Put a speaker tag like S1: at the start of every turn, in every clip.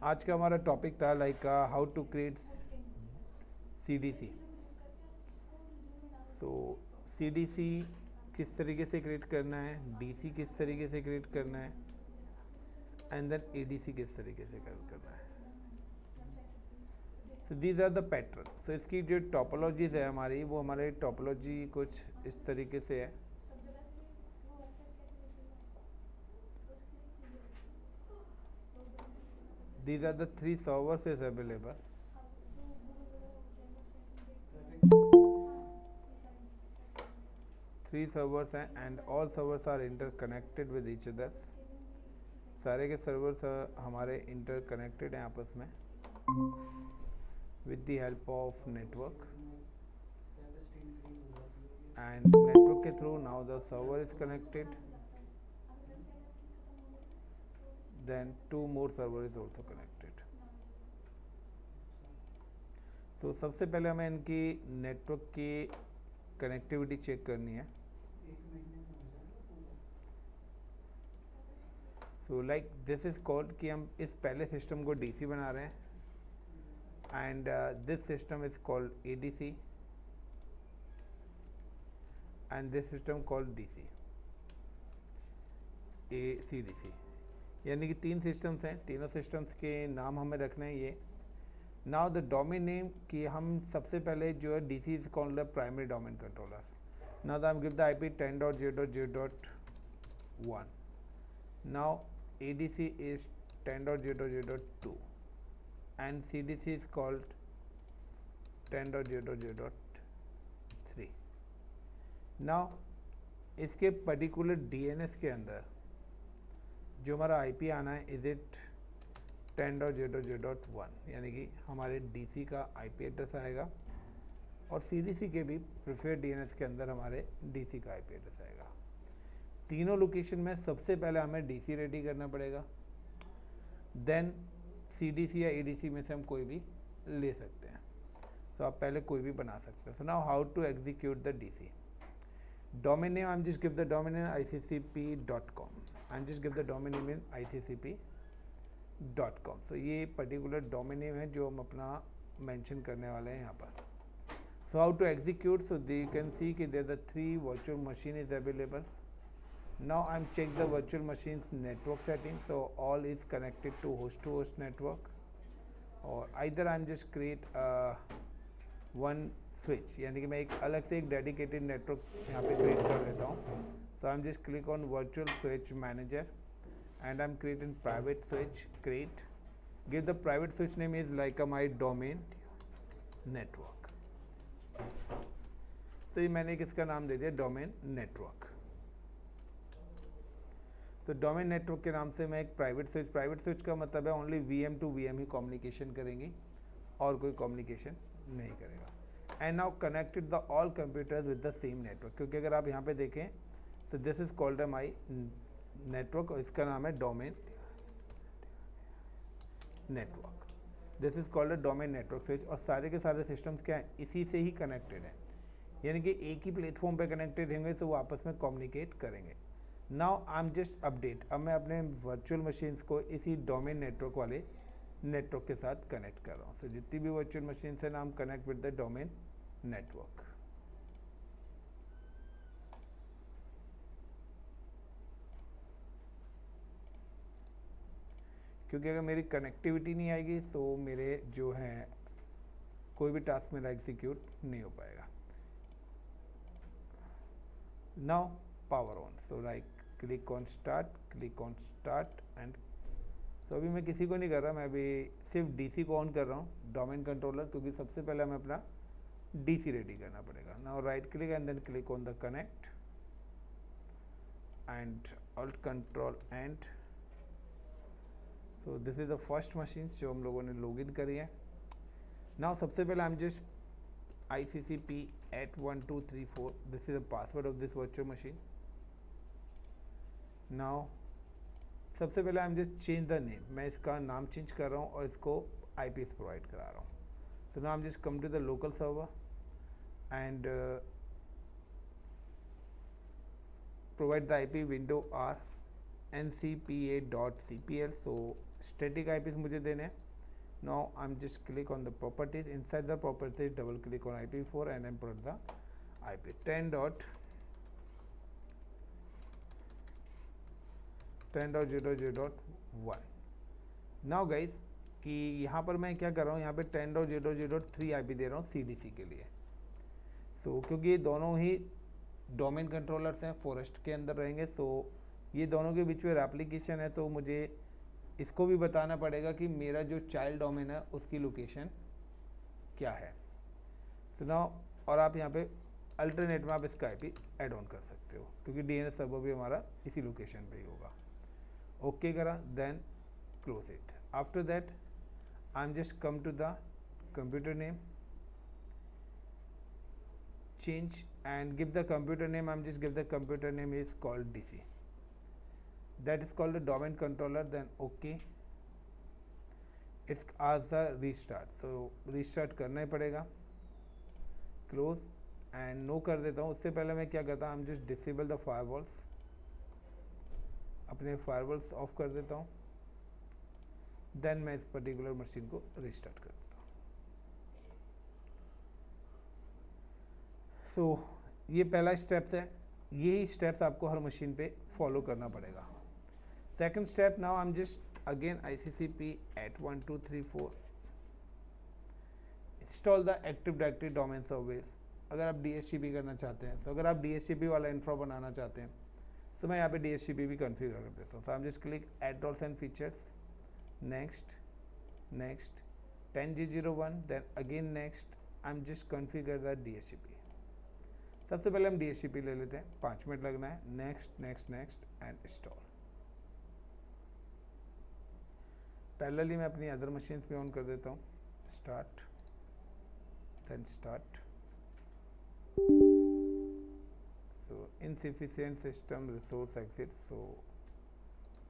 S1: आज का हमारा टॉपिक था like how to create CDC. So CDC किस तरीके से क्रिएट करना है, डीसी किस तरीके से क्रिएट करना है, एंड देन एडीसी किस तरीके से क्रिएट करना है। So these are the pattern. So इसकी जो टोपोलॉजीज है हमारी, वो हमारे टोपोलॉजी कुछ इस तरीके से है। These are the three servers is available. Three servers हैं and all servers are interconnected with each other. सारे के सर्वर्स हमारे इंटरकनेक्टेड हैं आपस में with the help of network, and network के through now the server is connected, then two more server is also connected. तो सबसे पहले हमें इनकी नेटवर्क की कनेक्टिविटी चेक करनी है। So like this is called कि हम इस पहले सिस्टम को डीसी बना रहे हैं and this system is called ADC and this system called DC CDC. यानी कि तीन सिस्टम्स हैं, तीनों सिस्टम्स के नाम हमें रखने हैं ये। नाउ द डोमेन नेम कि हम सबसे पहले जो है DC is called the primary domain controller. Now the give the IP 10.0.0.1. Now ADC is 10.0.0.2 and CDC is called 10.0.0.3. Now इसके पर्टिकुलर डीएनएस के अंदर जो हमारा आईपी आना है इज इट 10.0.0.1, यानी कि हमारे डीसी का आईपी एड्रेस आएगा और सीडीसी के भी प्रिफर्ड डीएनएस के अंदर हमारे डीसी का आईपी एड्रेस आएगा। तीनों लोकेशन में सबसे पहले हमें डीसी रेडी करना पड़ेगा, देन सीडीसी या एडीसी में से हम कोई भी ले सकते हैं। तो आप पहले कोई भी बना सकते हैं। So now how to execute the DC. Domain name I am just give the domain name iccp.com. I am just give the domain name in iccp.com. So ये पर्टिकुलर डोमेन नेम है जो हम अपना मेंशन करने वाले हैं यहाँ पर। So how to execute, so they you can see कि there the 3 virtual machine is available. Now I'm check the virtual machines network setting, so all is connected to host network, or either I'm just create one switch, यानी कि मैं एक अलग से एक dedicated network यहाँ पे create कर लेता हूँ. So I'm just click on virtual switch manager and I'm creating private switch. Create, give the private switch name is like my domain network. तो ये मैंने किसका नाम दे दिया, डोमेन नेटवर्क। तो डोमेन नेटवर्क के नाम से मैं एक प्राइवेट स्विच का मतलब है ओनली वीएम टू वीएम ही कम्युनिकेशन करेंगी और कोई कम्युनिकेशन नहीं करेगा। And now connected the all computers with the same network, क्योंकि अगर आप यहाँ पे देखें तो this is called my network और इसका नाम है domain network. This is called a domain network switch और सारे के सारे सिस्टम्स क्या हैं, इसी से ही कनेक्टेड हैं, यानी कि एक ही प्लेटफॉर्म पे कनेक्टेड होंगे तो वो आपस में कम्युनिकेट करेंगे। Now I am just update, अब मैं अपने वर्चुअल मशीन्स को इसी डोमेन नेटवर्क वाले नेटवर्क के साथ कनेक्ट कर रहा हूँ। सो जितनी भी वर्चुअल मशीन्स हैं ना, हम connect with the domain network. क्योंकि अगर मेरी कनेक्टिविटी नहीं आएगी तो मेरे जो है कोई भी टास्क मेरा एग्जीक्यूट नहीं हो पाएगा। Now power on, so like click on start and तो अभी मैं किसी को नहीं कर रहा, मैं अभी सिर्फ डीसी को ऑन कर रहा हूँ, डोमेन कंट्रोलर, क्योंकि सबसे पहले हमें अपना डीसी रेडी करना पड़ेगा। Now right click and then click on the connect and alt control and. So this is the first machine जो हम लोगों ने लॉगिन करी है। नाउ सबसे पहले I am just ICCP@1234, this is the password of this virtual machine. Now सबसे पहले I am just change the name, मैं इसका नाम चेंज कर रहा हूँ और इसको आईपी प्रोवाइड करा रहा हूँ। तो now I am just come to the local server and provide the IP window R ncpa.cpl. So static IPs मुझे देने हैं. Now I'm just click on the properties. Inside the properties, double click on IPv4 and then put the IP 10.0.0.1. Now guys कि यहाँ पर मैं क्या कर रहा हूँ, यहाँ पे 10.0.0.3 IP दे रहा हूँ CDC के लिए. सो क्योंकि ये दोनों ही डोमेन कंट्रोलर्स हैं, फॉरेस्ट के अंदर रहेंगे, सो ये दोनों के बीच में एप्लीकेशन है, तो मुझे इसको भी बताना पड़ेगा कि मेरा जो चाइल्ड डोमेन है उसकी लोकेशन क्या है. सो नाउ और आप यहाँ पे अल्टरनेट में आप इसका IP ऐड ऑन कर सकते हो, क्योंकि DNS सर्वर भी हमारा इसी लोकेशन पे ही होगा. ओके करा, then close it. After that I'm just come to the computer name, change and give the computer name. I'm just give the computer name is called DC. That is called a domain controller. Then okay, it's as a restart, so restart करना ही पड़ेगा. Close and no कर देता हूँ. उससे पहले मैं क्या करता हूँ, I'm just disable the firewalls. अपने firewalls ऑफ कर देता हूँ. देन मैं इस पर्टिकुलर मशीन को रिस्टार्ट कर देता हूँ. सो ये पहला स्टेप्स है. यही स्टेप्स आपको हर मशीन पे फॉलो करना पड़ेगा. Second step, now I am just again ICCP 81234 install the active directory domain service. अगर आप DHCP करना चाहते हैं, तो अगर आप DHCP वाला इंफ्रा बनाना चाहते हैं, तो मैं यहाँ पे DHCP भी कॉन्फ़िगर कर देता हूँ. So I am just click add roles and features, next 10G01, then again next I'm just configure the DHCP. सबसे पहले हम DHCP ले लेते हैं, 5 मिनट लगना है. Next and install. पैरेलली मैं अपनी अदर मशीन्स पे ऑन कर देता हूँ. Start, then start. So insufficient system resource exit. So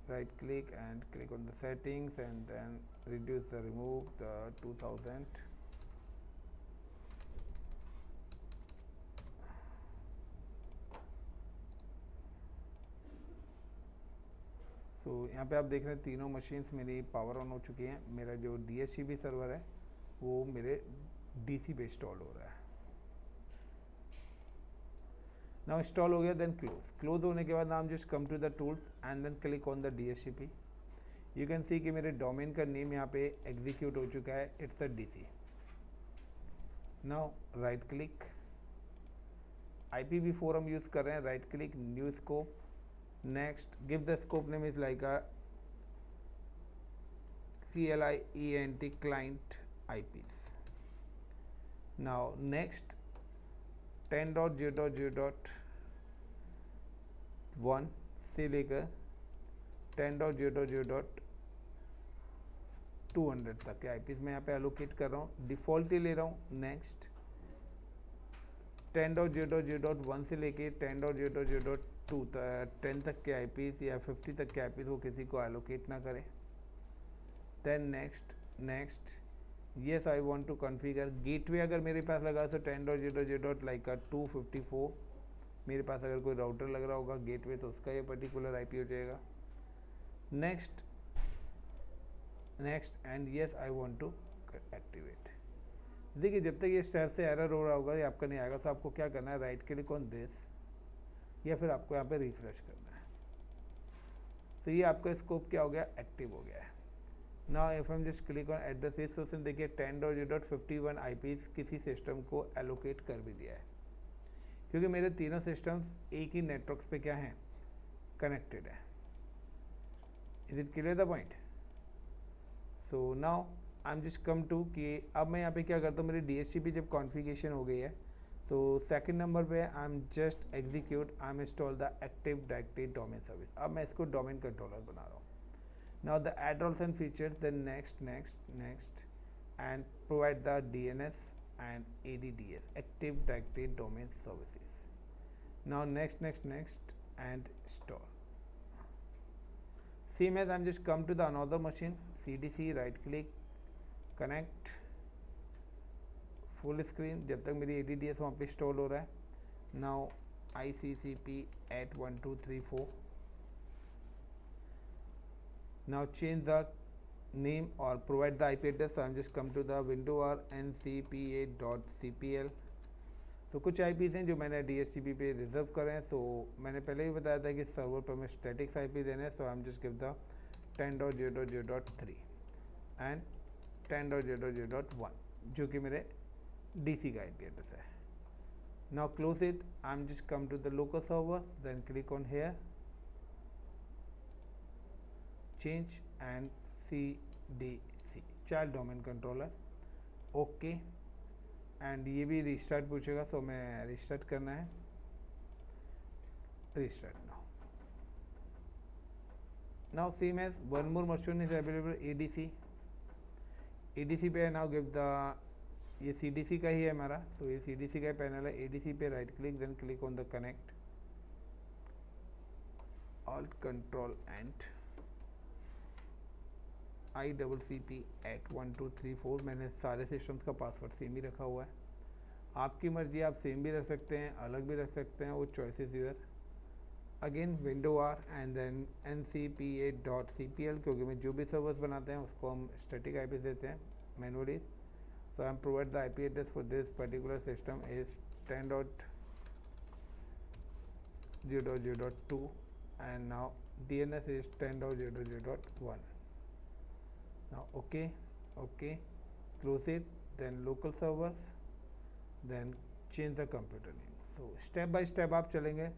S1: right click and click on the settings and then reduce the remove the 2000. सो यहाँ पे आप देख रहे हैं तीनों मशीन्स मेरी पावर ऑन हो चुकी हैं. मेरा जो DHCP सर्वर है वो मेरे DC पे इंस्टॉल हो रहा है. नाउ इंस्टॉल हो गया. देन क्लोज होने के बाद now just come to the tools and then click on the DHCP. You can see कि मेरे डोमेन का नेम यहाँ पे एग्जीक्यूट हो चुका है. It's a DC. Now right click, IPv4 हम यूज़ कर रहे हैं. Right click, new scope, next, give the scope name is like a CLIENT client IPs. Now next 10.0.0.1 से लेकर 10.0.0.200 तक के IPs मैं यहाँ पे एलोकेट कर रहा हूँ. डिफ़ॉल्ट ही ले रहा हूँ. नेक्स्ट 10.0.0.1 से लेके 10.0.0.10 तक के IPs या 50 तक के IPs वो किसी को एलोकेट ना करें. Then next yes I want to configure gateway. अगर मेरे पास लगा तो 10.0.0.254 मेरे पास अगर कोई राउटर लग रहा होगा गेटवे तो उसका ये पर्टिकुलर IP हो जाएगा. Next and yes I want to activate. देखिए जब तक ये स्टेप से एरर हो रहा होगा ये आपका नहीं आएगा. तो आपको क्या करना है, राइट क्लिक ऑन दिस या फिर आपको यहाँ पे रिफ्रेश करना है. तो ये आपका स्कोप क्या हो गया, एक्टिव हो गया है. नाउ इफ हम just click on address system, देखिए 10.0.51 IPs किसी सिस्टम को एलोकेट कर भी दिया है, क्योंकि मेरे तीनों सिस्टम्स एक ही नेटवर्क्स पे क्या हैं, कनेक्टेड है. Is it clear the point? So now I am just come to कि अब मैं यहाँ पे क्या करता हूँ, मेरी DHCP जब कॉन्फ़िगरेशन हो गई है तो सेकंड नंबर पे आई am just execute, I am install the active directory domain service. अब मैं इसको डोमेन कंट्रोलर बना रहा हूँ. Now the add roles and features, then next and provide the DNS and ADDS, Active Directory Domain Services. Now next and install. Same as I'm just come to the another machine, CDC, right click, connect, full screen. जब तक मेरी ADDS वहाँ पे install हो रहा है. Now ICCP 81234 Now change the name or provide the IP address. So I'm just come to the window or ncpa.cpl. तो कुछ IPs हैं जो मैंने DHCP पे रिजर्व करे हैं. सो मैंने पहले ही बताया था कि सर्वर पर मैं स्टैटिक्स IP देने हैं. So I am just give the 10.0.0.3 and 10.0.0.1 जो कि मेरे DC का IP एड्रेस है. Now close it. I'm just come to the local server, then click on here, change and CDC child domain controller. Okay. And ये भी restart पूछेगा. So मैं restart करना है. Restart now same as one more machine is available ADC पे. Now give the ये CDC का ही है हमारा. सो ये CDC का पैनल है. ADC पे right click, then click on the connect, alt control and ICCP@1234. मैंने सारे सिस्टम्स का पासवर्ड सेम ही रखा हुआ है. आपकी मर्जी, आप सेम भी रख सकते हैं, अलग भी रख सकते हैं, वो choices your. Again window R and then ncpa.cpl, क्योंकि मैं जो भी सर्वर्स बनाते हैं उसको हम स्टैटिक IP देते हैं manually. So I M provide the IP address for this particular system is 10.0.0.2 and now DNS is 10.0.0.1. Now okay, close it, then local servers, then change the computer name. So step by step आप चलेंगे.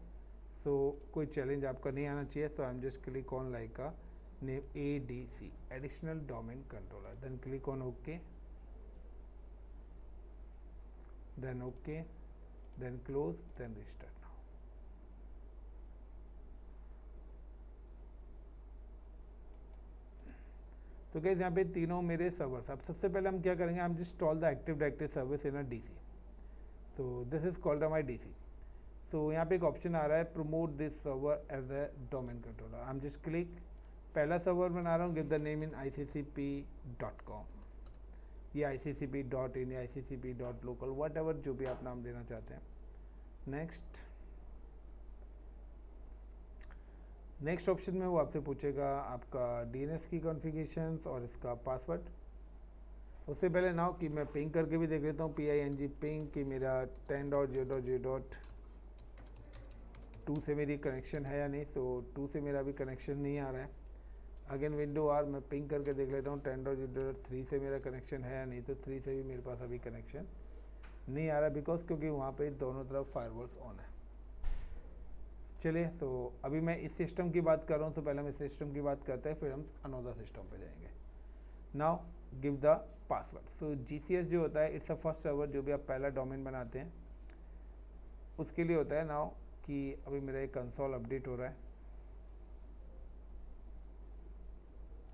S1: So कोई challenge आपका नहीं आना चाहिए. So I'm just click on like a name ADC, additional domain controller, then click on OK, then OK, then close, then restart. तो guys यहाँ पे तीनों मेरे सर्वर्स. अब सबसे पहले हम क्या करेंगे, हम just install the active directory service in a DC. तो this is called my DC. So यहाँ पे एक ऑप्शन आ रहा है promote this server as a domain controller. I am just click. पहला सर्वर बना रहा हूँ, give the name in ICCP.com, ये ICCP.in या ICCP.local, वट एवर जो भी आप नाम देना चाहते हैं. नेक्स्ट ऑप्शन में वो आपसे पूछेगा आपका DNS की कॉन्फ़िगरेशंस और इसका पासवर्ड. उससे पहले नाउ कि मैं पिंग करके भी देख लेता हूँ, PING पिंग कि मेरा 10.0.0.2 से मेरी कनेक्शन है या नहीं. सो 2 से मेरा अभी कनेक्शन नहीं आ रहा है. अगेन विंडो आर, मैं पिंग करके देख लेता हूँ 10.0.3 से मेरा कनेक्शन है या नहीं. तो 3 से भी मेरे पास अभी कनेक्शन नहीं आ रहा बिकॉज क्योंकि वहाँ पे दोनों तरफ फायरवॉल्स ऑन है. चलिए, तो अभी मैं इस सिस्टम की बात कर रहा हूँ, तो पहले हम इस सिस्टम की बात करते हैं, फिर हम अनदर सिस्टम पे जाएंगे. Now give the password. So GCS जो होता है, इट्स अ फर्स्ट सर्वर. जो भी आप पहला डोमेन बनाते हैं उसके लिए होता है. नाउ कि अभी मेरा एक कंसोल अपडेट हो रहा है.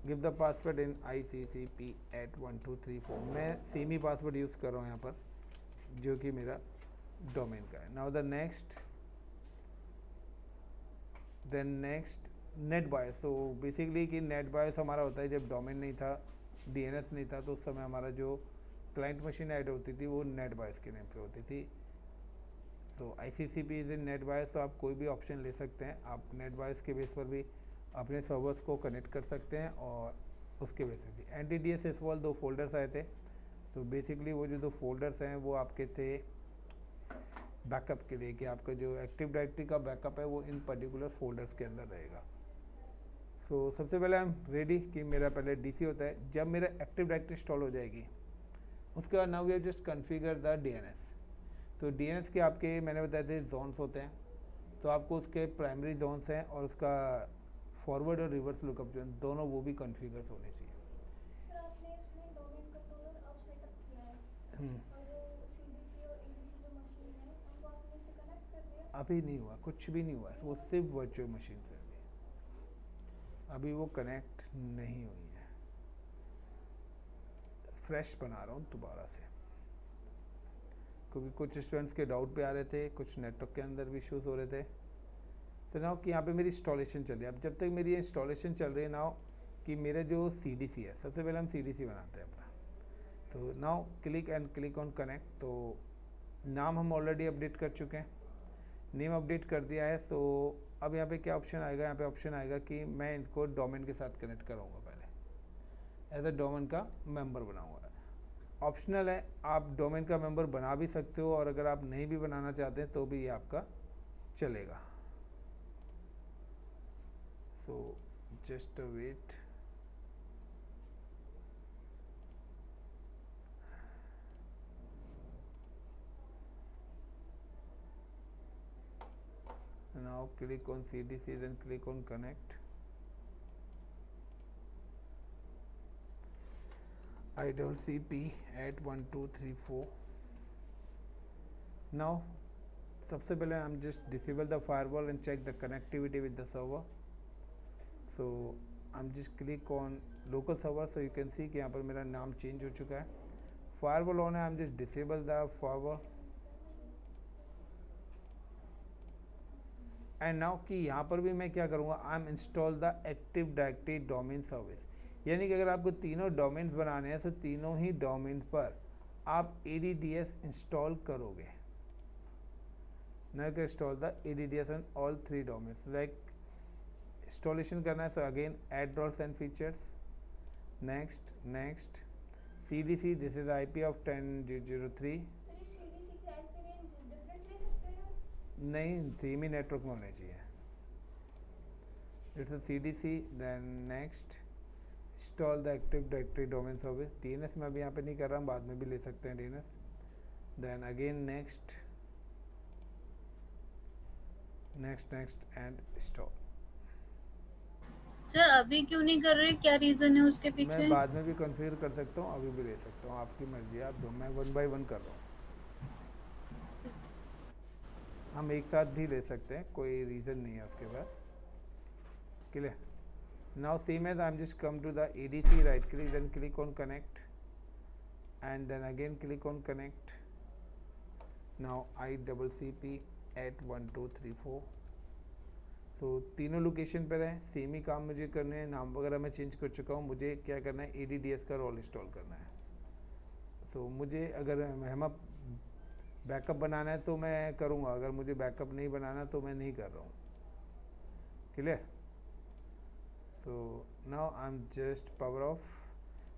S1: Give the password in ICCP@1234. मैं सेम ही पासवर्ड यूज़ कर रहा हूँ यहाँ पर जो कि मेरा डोमेन का है. Now the next, then next NetBIOS. So basically कि नेट बायस हमारा होता है जब डोमेन नहीं था, DNS नहीं था, तो उस समय हमारा जो क्लाइंट मशीन ऐड होती थी वो नेट बायस के नेम पे होती थी. सो ICCP इज इन नेट बायस. तो आप कोई भी ऑप्शन ले सकते हैं. आप नेट बायस के बेस पर भी अपने सर्वर्स को कनेक्ट कर सकते हैं और उसके बेस पर भी. NTDS SQL 2 फोल्डर्स आए थे. सो बेसिकली वो जो 2 फोल्डर्स हैं वो आपके थे बैकअप के लिए, कि आपका जो एक्टिव डायरेक्टरी का बैकअप है वो इन पर्टिकुलर फोल्डर्स के अंदर रहेगा. सो सबसे पहले हम रेडी कि मेरा पहले DC होता है. जब मेरा एक्टिव डायरेक्टरी इंस्टॉल हो जाएगी उसके बाद now we have just configure the DNS. तो DNS के आपके मैंने बताए थे जोन्स होते हैं. तो आपको उसके प्राइमरी जोन्स हैं और उसका फॉरवर्ड और रिवर्स लुकअप जोन दोनों वो भी कॉन्फ़िगर होने चाहिए.
S2: सर आपने इसमें डोमेन कंट्रोलर अब सेटअप किया है और जो CDC और ADC जो मशीन है उनको आपने इससे कनेक्ट कर दिया?
S1: अभी नहीं हुआ, कुछ भी नहीं हुआ. वो सिर्फ वर्चुअल मशीन से अभी वो कनेक्ट नहीं हुई है. फ्रेश बना रहा हूँ दोबारा से क्योंकि कुछ स्टूडेंट्स के डाउट पे आ रहे थे, कुछ नेटवर्क के अंदर भी इश्यूज हो रहे थे. तो नाउ कि यहाँ पे मेरी इंस्टॉलेशन चल रही है. अब जब तक मेरी इंस्टॉलेशन चल रही है नाउ कि मेरा जो CDC है, सबसे पहले हम CDC बनाते हैं अपना. तो नाउ क्लिक ऑन कनेक्ट. तो नाम हम ऑलरेडी अपडेट कर चुके हैं, नेम अपडेट कर दिया है. सो अब यहाँ पे क्या ऑप्शन आएगा, यहाँ पे ऑप्शन आएगा कि मैं इनको डोमेन के साथ कनेक्ट कराऊंगा, पहले एज अ डोमेन का मेंबर बनाऊंगा। ऑप्शनल है, आप डोमेन का मेंबर बना भी सकते हो, और अगर आप नहीं भी बनाना चाहते हैं तो भी ये आपका चलेगा। So just wait. Now click on CDC, then click on connect. ICP at 1 2 3 4. Now सबसे पहले I'm just disable the firewall and check the connectivity with the server. So I'm just click on local server, so you can see कि यहाँ पर मेरा नाम change हो चुका है। Firewall on है, I'm just disable the firewall. And now कि यहाँ पर भी मैं क्या करूँगा, I am install the active directory domain service. यानी कि अगर आपको तीनों डोमेन्स बनाने हैं तो तीनों ही डोमेन्स पर आप ADDS इंस्टॉल करोगे। Now you can install the ADDS on all 3 domains. Like installation करना है, so again add roles and features, next next, CDC, this is IP of 10.0.0.3। नहीं, सेम ही नेटवर्क में होने चाहिए। It's CDC, then next install the active directory domain service. DNS में अभी यहाँ पे नहीं कर रहा हूँ, बाद में भी ले सकते हैं DNS। Then again next next next and install.
S3: Sir अभी क्यों नहीं कर रहे, क्या रीजन है उसके पीछे?
S1: मैं बाद में भी कॉन्फ़िगर कर सकता हूँ, अभी भी ले सकता हूँ, आपकी मर्जी है। आप दो, मैं 1 by 1 कर रहा हूँ। हम एक साथ भी ले सकते हैं, कोई रीज़न नहीं है उसके पास। Clear? Now same as I am just come to the ADC, right click, then click on connect, and then again click on connect. Now ICP at 1 2 3 4। So तीनों लोकेशन पर है, सेम ही काम मुझे करने हैं। नाम वगैरह मैं चेंज कर चुका हूँ। मुझे क्या करना है, ADDS का रोल इंस्टॉल करना है। सो मुझे अगर हम बैकअप बनाना है तो मैं करूँगा, अगर मुझे बैकअप नहीं बनाना तो मैं नहीं कर रहा हूँ। Clear? So now I am just power of.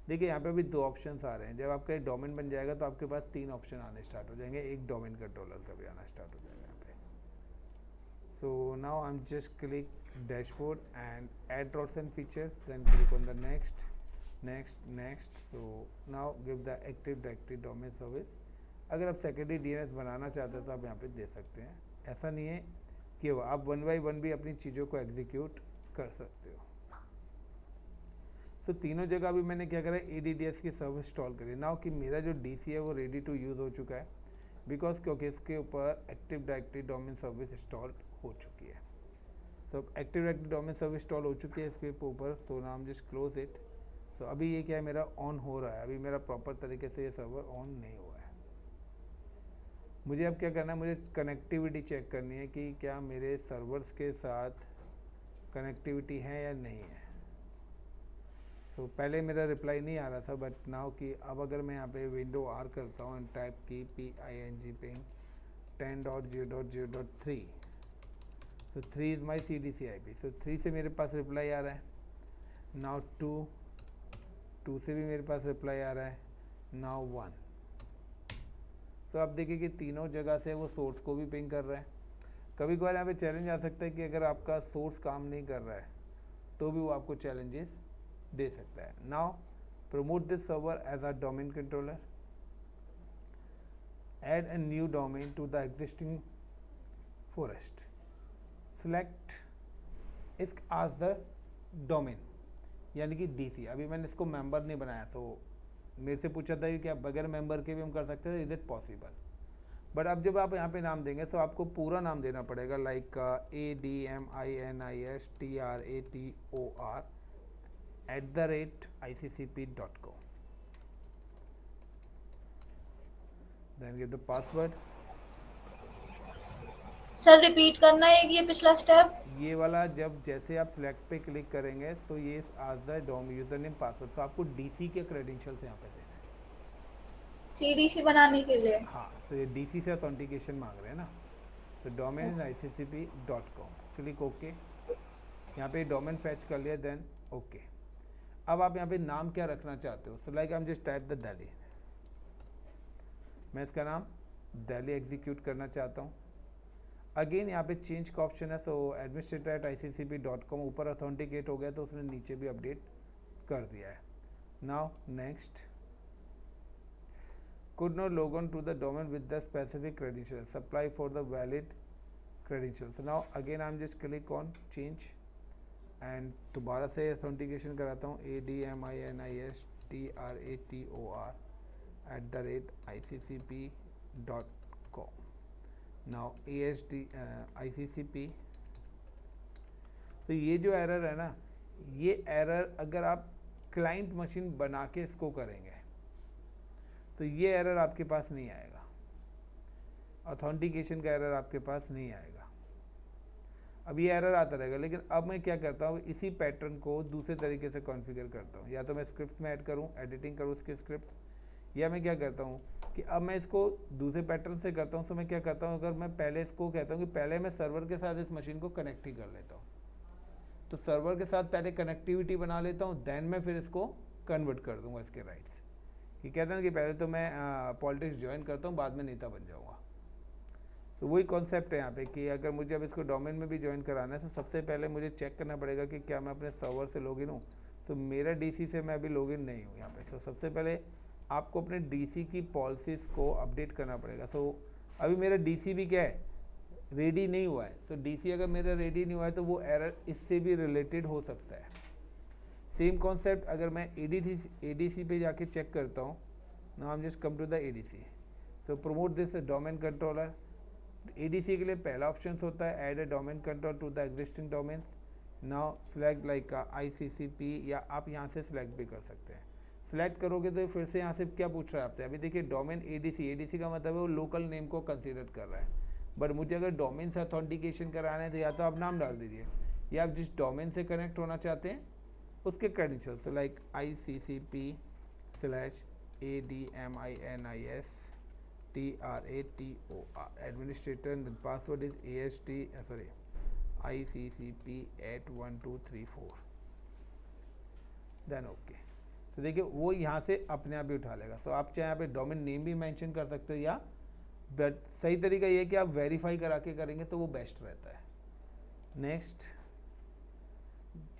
S1: देखिए यहाँ पे अभी 2 ऑप्शंस आ रहे हैं। जब आपका एक डोमेन बन जाएगा तो आपके पास 3 ऑप्शन आने स्टार्ट हो जाएंगे, एक डोमेन कंट्रोलर का भी आना स्टार्ट हो जाएगा यहाँ पे। So now I am just click dashboard and add roles and features, then click on the next next next. So now give the active directory domain service. अगर आप सेकेंडरी DNS बनाना चाहते हैं तो आप यहाँ पे दे सकते हैं। ऐसा नहीं है कि आप 1 by 1 भी अपनी चीज़ों को एग्जीक्यूट कर सकते हो। तो तीनों जगह भी मैंने क्या करा, ADDS की सर्विस इंस्टॉल करी। नाउ कि मेरा जो DC है वो रेडी टू यूज़ हो चुका है, बिकॉज क्योंकि इसके ऊपर active directory domain service install हो चुकी है। तो active directory domain service install हो चुकी है इसके ऊपर। So now just close it. So अभी ये क्या है, मेरा ऑन हो रहा है। अभी मेरा प्रॉपर तरीके से ये सर्वर ऑन नहीं हुआ है। मुझे अब क्या करना है, मुझे कनेक्टिविटी चेक करनी है कि क्या मेरे सर्वर्स के साथ कनेक्टिविटी है या नहीं है। तो पहले मेरा रिप्लाई नहीं आ रहा था, बट नाउ कि अब अगर मैं यहाँ पे विंडो R करता हूँ एंड टाइप की ping 10.0.0.3, so 3 is my CDC IP। सो 3 से मेरे पास रिप्लाई आ रहा है। नाउ 2 से भी मेरे पास रिप्लाई आ रहा है। नाउ 1। तो आप देखिए कि तीनों जगह से वो सोर्स को भी पिंग कर रहा है। कभी कभार यहाँ पे चैलेंज आ सकता है कि अगर आपका सोर्स काम नहीं कर रहा है तो भी वो आपको चैलेंजेस दे सकता है। Now promote this server as a domain controller, add a new domain to the existing forest, select इस एज द डोमेन, यानी कि DC। अभी मैंने इसको मेंबर नहीं बनाया, तो मेरे से पूछा था कि क्या बगैर मेंबर के भी हम कर सकते हैं, इज इट पॉसिबल। बट अब जब आप यहाँ पे नाम देंगे तो आपको पूरा नाम देना पड़ेगा, like ADMINISTRATOR@ICCP.com, then give the password.
S3: Sir repeat करना है ये पिछला स्टेप।
S1: ये वाला जब जैसे आप सिलेक्ट पे क्लिक करेंगे तो ये आज the domain user name password, तो आपको DC के क्रेडेंशियल्स यहाँ पे देना है।
S3: CDC बनाने के लिए?
S1: हाँ, तो ये DC से ऑथेंटिकेशन मांग रहे हैं ना, तो डोमेन ICCP.com। Click okay. यहाँ पे डोमेन फैच कर लिया, देन ओके। अब आप यहाँ पे नाम क्या रखना चाहते हो? So like I am just type the Delhi, मैं इसका नाम दिल्ली एग्जीक्यूट करना चाहता हूँ। अगेन यहाँ पे चेंज का ऑप्शन है, सो administrator@iccp.com ऊपर ऑथेंटिकेट हो गया तो उसने नीचे भी अपडेट कर दिया है। Now next, could not log on to the domain with the specific credentials, apply for the valid credentials. So now again I'm just click on change and दोबारा से ऑथेंटिकेशन कराता हूँ, administrator@iccp.com. now ICCP। तो ये जो error है ना, ये एरर अगर आप क्लाइंट मशीन बना के इसको करेंगे तो ये एरर आपके पास नहीं आएगा, ऑथेंटिकेशन का एरर आपके पास नहीं आएगा। अब ये एरर आता रहेगा, लेकिन अब मैं क्या करता हूँ, इसी पैटर्न को दूसरे तरीके से कॉन्फ़िगर करता हूँ। या तो मैं स्क्रिप्ट में ऐड करूँ, एडिटिंग करूँ उसके स्क्रिप्ट, या मैं क्या करता हूँ कि अब मैं इसको दूसरे पैटर्न से करता हूँ। तो मैं क्या करता हूँ, अगर मैं पहले इसको कहता हूँ कि पहले मैं सर्वर के साथ इस मशीन को कनेक्ट ही कर लेता हूँ, तो सर्वर के साथ पहले कनेक्टिविटी बना लेता हूँ, देन मैं फिर इसको कन्वर्ट कर दूंगा इसके राइट्स। ये कहते हैं कि पहले तो मैं पॉलिटिक्स ज्वाइन करता हूँ, बाद में नेता बन जाऊँगा। तो वही कॉन्सेप्ट है यहाँ पे कि अगर मुझे अब इसको डोमेन में भी ज्वाइन कराना है तो सबसे पहले मुझे चेक करना पड़ेगा कि क्या मैं अपने सर्वर से लॉगिन हूँ। तो मेरा डीसी से मैं अभी लॉगिन नहीं हूँ यहाँ पे। तो सबसे पहले आपको अपने डीसी की पॉलिसीज़ को अपडेट करना पड़ेगा। सो अभी मेरा डीसी भी क्या है, रेडी नहीं हुआ है। तो डीसी अगर मेरा रेडी नहीं हुआ है तो वो एरर इससे भी रिलेटेड हो सकता है। सेम कॉन्सेप्ट अगर मैं एडीसी पे जाके चेक करता हूँ, now I am just come to the ADC. So promote this domain controller. ADC के लिए पहला ऑप्शन होता है add a domain control to the existing domain. Now select like ICCP, या आप यहाँ से सिलेक्ट भी कर सकते हैं। सिलेक्ट करोगे तो फिर से यहाँ से क्या पूछ रहा है आपसे, अभी देखिए डोमेन एडीसी का मतलब है वो लोकल नेम को कंसीडर कर रहा है। बट मुझे अगर डोमेन से ऑथेंटिकेशन कराना है तो या तो आप नाम डाल दीजिए, या आप जिस डोमेन से कनेक्ट होना चाहते हैं उसके credentials, like ICCP/ADMINISTRATOR administrator, and the password is ICCP@1234, then okay. तो देखिए वो यहाँ से अपने आप ही उठा लेगा। सो आप चाहे यहाँ पे डोमेन नेम भी मेंशन कर सकते हो, या बट सही तरीका ये है कि आप वेरीफाई करा के करेंगे तो वो बेस्ट रहता है। नेक्स्ट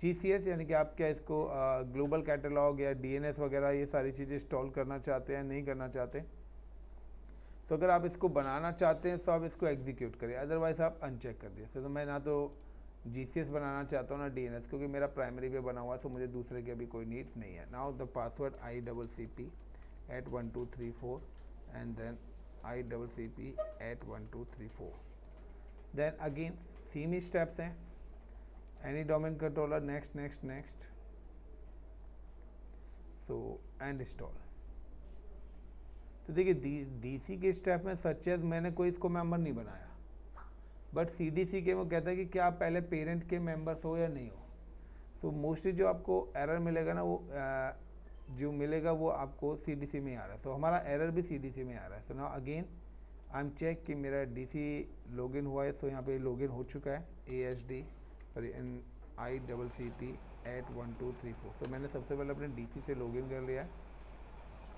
S1: GCS, यानी कि आप क्या इसको ग्लोबल कैटलॉग या DNS वगैरह ये सारी चीज़ें इंस्टॉल करना चाहते हैं, नहीं करना चाहते। तो अगर आप इसको बनाना चाहते हैं तो आप इसको एग्जीक्यूट करिए, अदरवाइज आप अनचेक कर दिए। तो मैं ना तो GCS बनाना चाहता हूँ ना DNS, क्योंकि मेरा प्राइमरी पे बना हुआ है, तो मुझे दूसरे की अभी कोई नीड नहीं है। Now the password ICCP@1234 and then ICCP@1234। Then again same ही स्टेप्स हैं, any domain controller, next next next, so and install. तो देखिए डीसी के स्टेप में सच एज मैंने कोई इसको मेंबर नहीं बनाया, बट CDC के वो कहता है कि क्या आप पहले पेरेंट के मेंबर्स हो या नहीं हो। सो मोस्टली जो आपको एरर मिलेगा ना, वो जो मिलेगा वो आपको CDC में आ रहा है। सो हमारा एरर भी CDC में आ रहा है। So now again I am check कि मेरा DC लॉगिन हुआ है। सो यहाँ पे लॉगिन हो चुका है, ICCP@1234। सो मैंने सबसे पहले अपने DC से लॉगिन कर लिया है।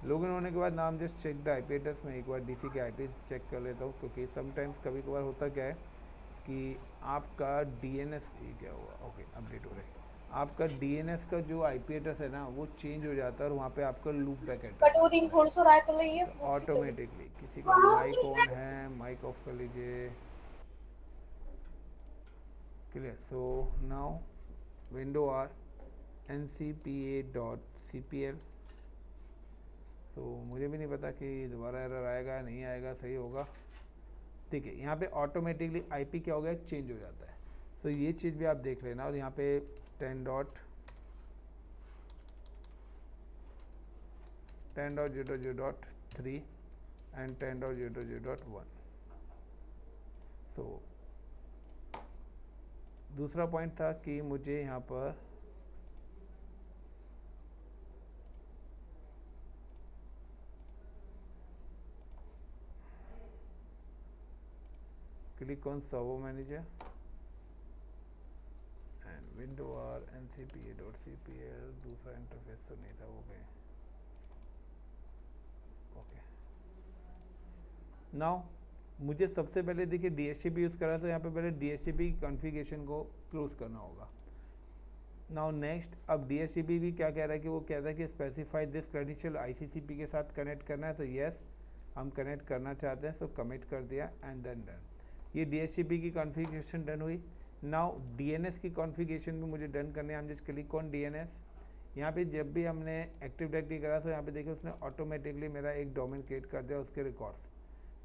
S1: लॉगिन होने के बाद नाम just check the IP address. मैं एक बार DC के IP चेक कर लेता हूँ, क्योंकि समटाइम्स कभी कभार होता क्या है कि आपका DNS क्या हुआ, ओके अपडेट हो रहा है, आपका DNS का जो IP एड्रेस है ना वो चेंज हो जाता है, और वहाँ पे आपका लूप बैक एड्रेस ऑटोमेटिकली। किसी का माइक ऑन है, माइक ऑफ कर लीजिए, clear. So now window R ncpa.cpl। तो मुझे भी नहीं पता कि दोबारा एरर आएगा या नहीं आएगा, सही होगा। ठीक है, यहाँ पे ऑटोमेटिकली IP क्या हो गया, चेंज हो जाता है। तो ये चीज़ भी आप देख लेना। और यहाँ पे 10.0.0.3 एंड 10.0.0.1। सो दूसरा पॉइंट था कि मुझे यहाँ पर click on server manager, window R ncpa.cpl, दूसरा इंटरफेस तो नहीं था वो पे। ओके, नाउ मुझे सबसे पहले देखिए DHCP यूज़ करा तो यहाँ पे पहले DHCP कॉन्फ़िगरेशन को क्लोज करना होगा। नाउ नेक्स्ट, अब DHCP भी क्या कह रहा है कि वो कहता है कि स्पेसिफाई दिस क्रेडेंशियल ICCP के साथ कनेक्ट करना है, तो यस हम कनेक्ट करना चाहते हैं, सो कमिट कर दिया एंड देन डन। ये DHCP की कॉन्फ़िगरेशन डन हुई। नाउ DNS की कॉन्फ़िगरेशन भी मुझे डन करने हैं। हम जस्ट क्लिक ऑन DNS। यहाँ पे जब भी हमने एक्टिव डायरेक्टरी करा तो यहाँ पे देखिए उसने ऑटोमेटिकली मेरा एक डोमेन क्रिएट कर दिया उसके रिकॉर्ड्स।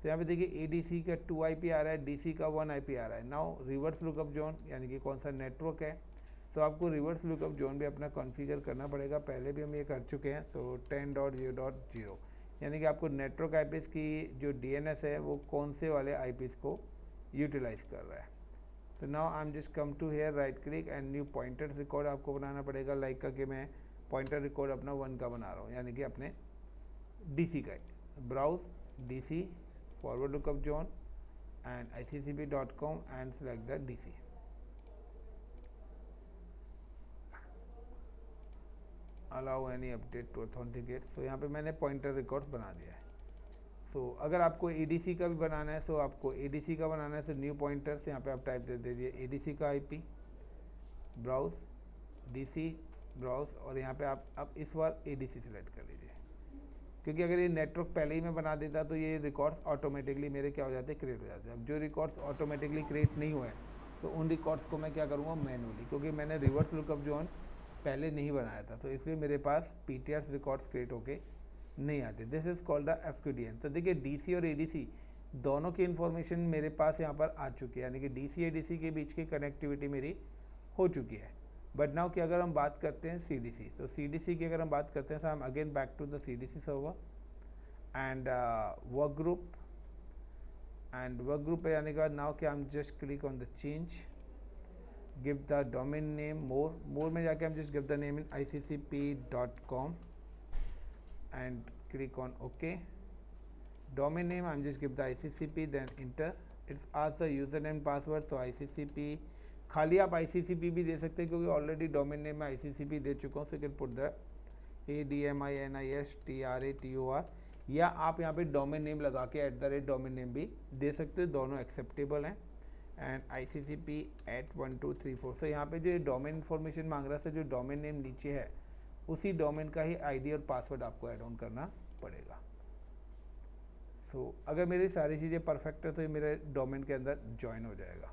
S1: तो यहाँ पे देखिए ADC का 2 IP आ रहा है, DC का 1 IP आ रहा है। नाउ रिवर्स लुकअप जोन यानी कि कौन सा नेटवर्क है, तो आपको रिवर्स लुकअप जोन भी अपना कॉन्फ़िगर करना पड़ेगा। पहले भी हम ये कर चुके हैं। सो 10.0.0 यानी कि आपको नेटवर्क आईपीस की जो DNS है वो कौन से वाले आईपीस को यूटिलाइज कर रहा है। तो now I am just come to here, right click and new pointer record आपको बनाना पड़ेगा। लाइक का कि मैं पॉइंटर रिकॉर्ड अपना 1 का बना रहा हूँ, यानी कि अपने DC का। Browse DC forward lookup zone and ICCP.com and select the DC। Allow any update to authenticate. So यहाँ पे मैंने पॉइंटर रिकॉर्ड्स बना दिया है। सो अगर आपको ADC का भी बनाना है, सो आपको ADC का बनाना है, सो न्यू पॉइंटर्स यहाँ पे आप टाइप दे दीजिए ADC का IP, ब्राउज DC ब्राउज, और यहाँ पे आप अब इस बार ADC सेलेक्ट कर लीजिए, क्योंकि अगर ये नेटवर्क पहले ही मैं बना देता तो ये रिकॉर्ड्स ऑटोमेटिकली मेरे क्या हो जाते, क्रिएट हो जाते हैं। अब जो रिकॉर्ड्स ऑटोमेटिकली क्रिएट नहीं हुए तो उन रिकॉर्ड्स को मैं क्या करूँगा, मैनुअली, क्योंकि मैंने रिवर्स लुकअप जोन पहले नहीं बनाया था, तो इसलिए मेरे पास PTRs रिकॉर्ड्स क्रिएट होके नहीं आते। This is called the FQDN। तो देखिए DC और ADC दोनों की इन्फॉर्मेशन मेरे पास यहाँ पर आ चुकी है, यानी कि DC ADC के बीच की कनेक्टिविटी मेरी हो चुकी है। बट नाउ कि अगर हम बात करते हैं CDC, तो CDC की अगर हम बात करते हैं, तो I am again back to the CDC server and workgroup, and workgroup पे आने के बाद नाउ कि हम just click on the change, give the domain name more में जाके हम just give the name in ICCP.com and click on OK. Domain name I'm just give the ICCP, then enter. It's ask the username password, so ICCP, खाली आप ICCP भी दे सकते हैं क्योंकि already domain name में ICCP दे चुका हूँ, so you can put the ADMINISTRATOR, या आप यहाँ पे डोमेन नेम लगा के @डोमेन नेम भी दे सकते हो, दोनों एक्सेप्टेबल हैं। And ICCP@1234। सो यहाँ पे जो डोमेन इन्फॉर्मेशन मांग रहा है, जो डोमेन नेम नीचे है उसी डोमेन का ही ID और पासवर्ड आपको ऐड ऑन करना पड़ेगा। सो अगर मेरी सारी चीज़ें परफेक्ट है तो ये मेरे डोमेन के अंदर ज्वाइन हो जाएगा।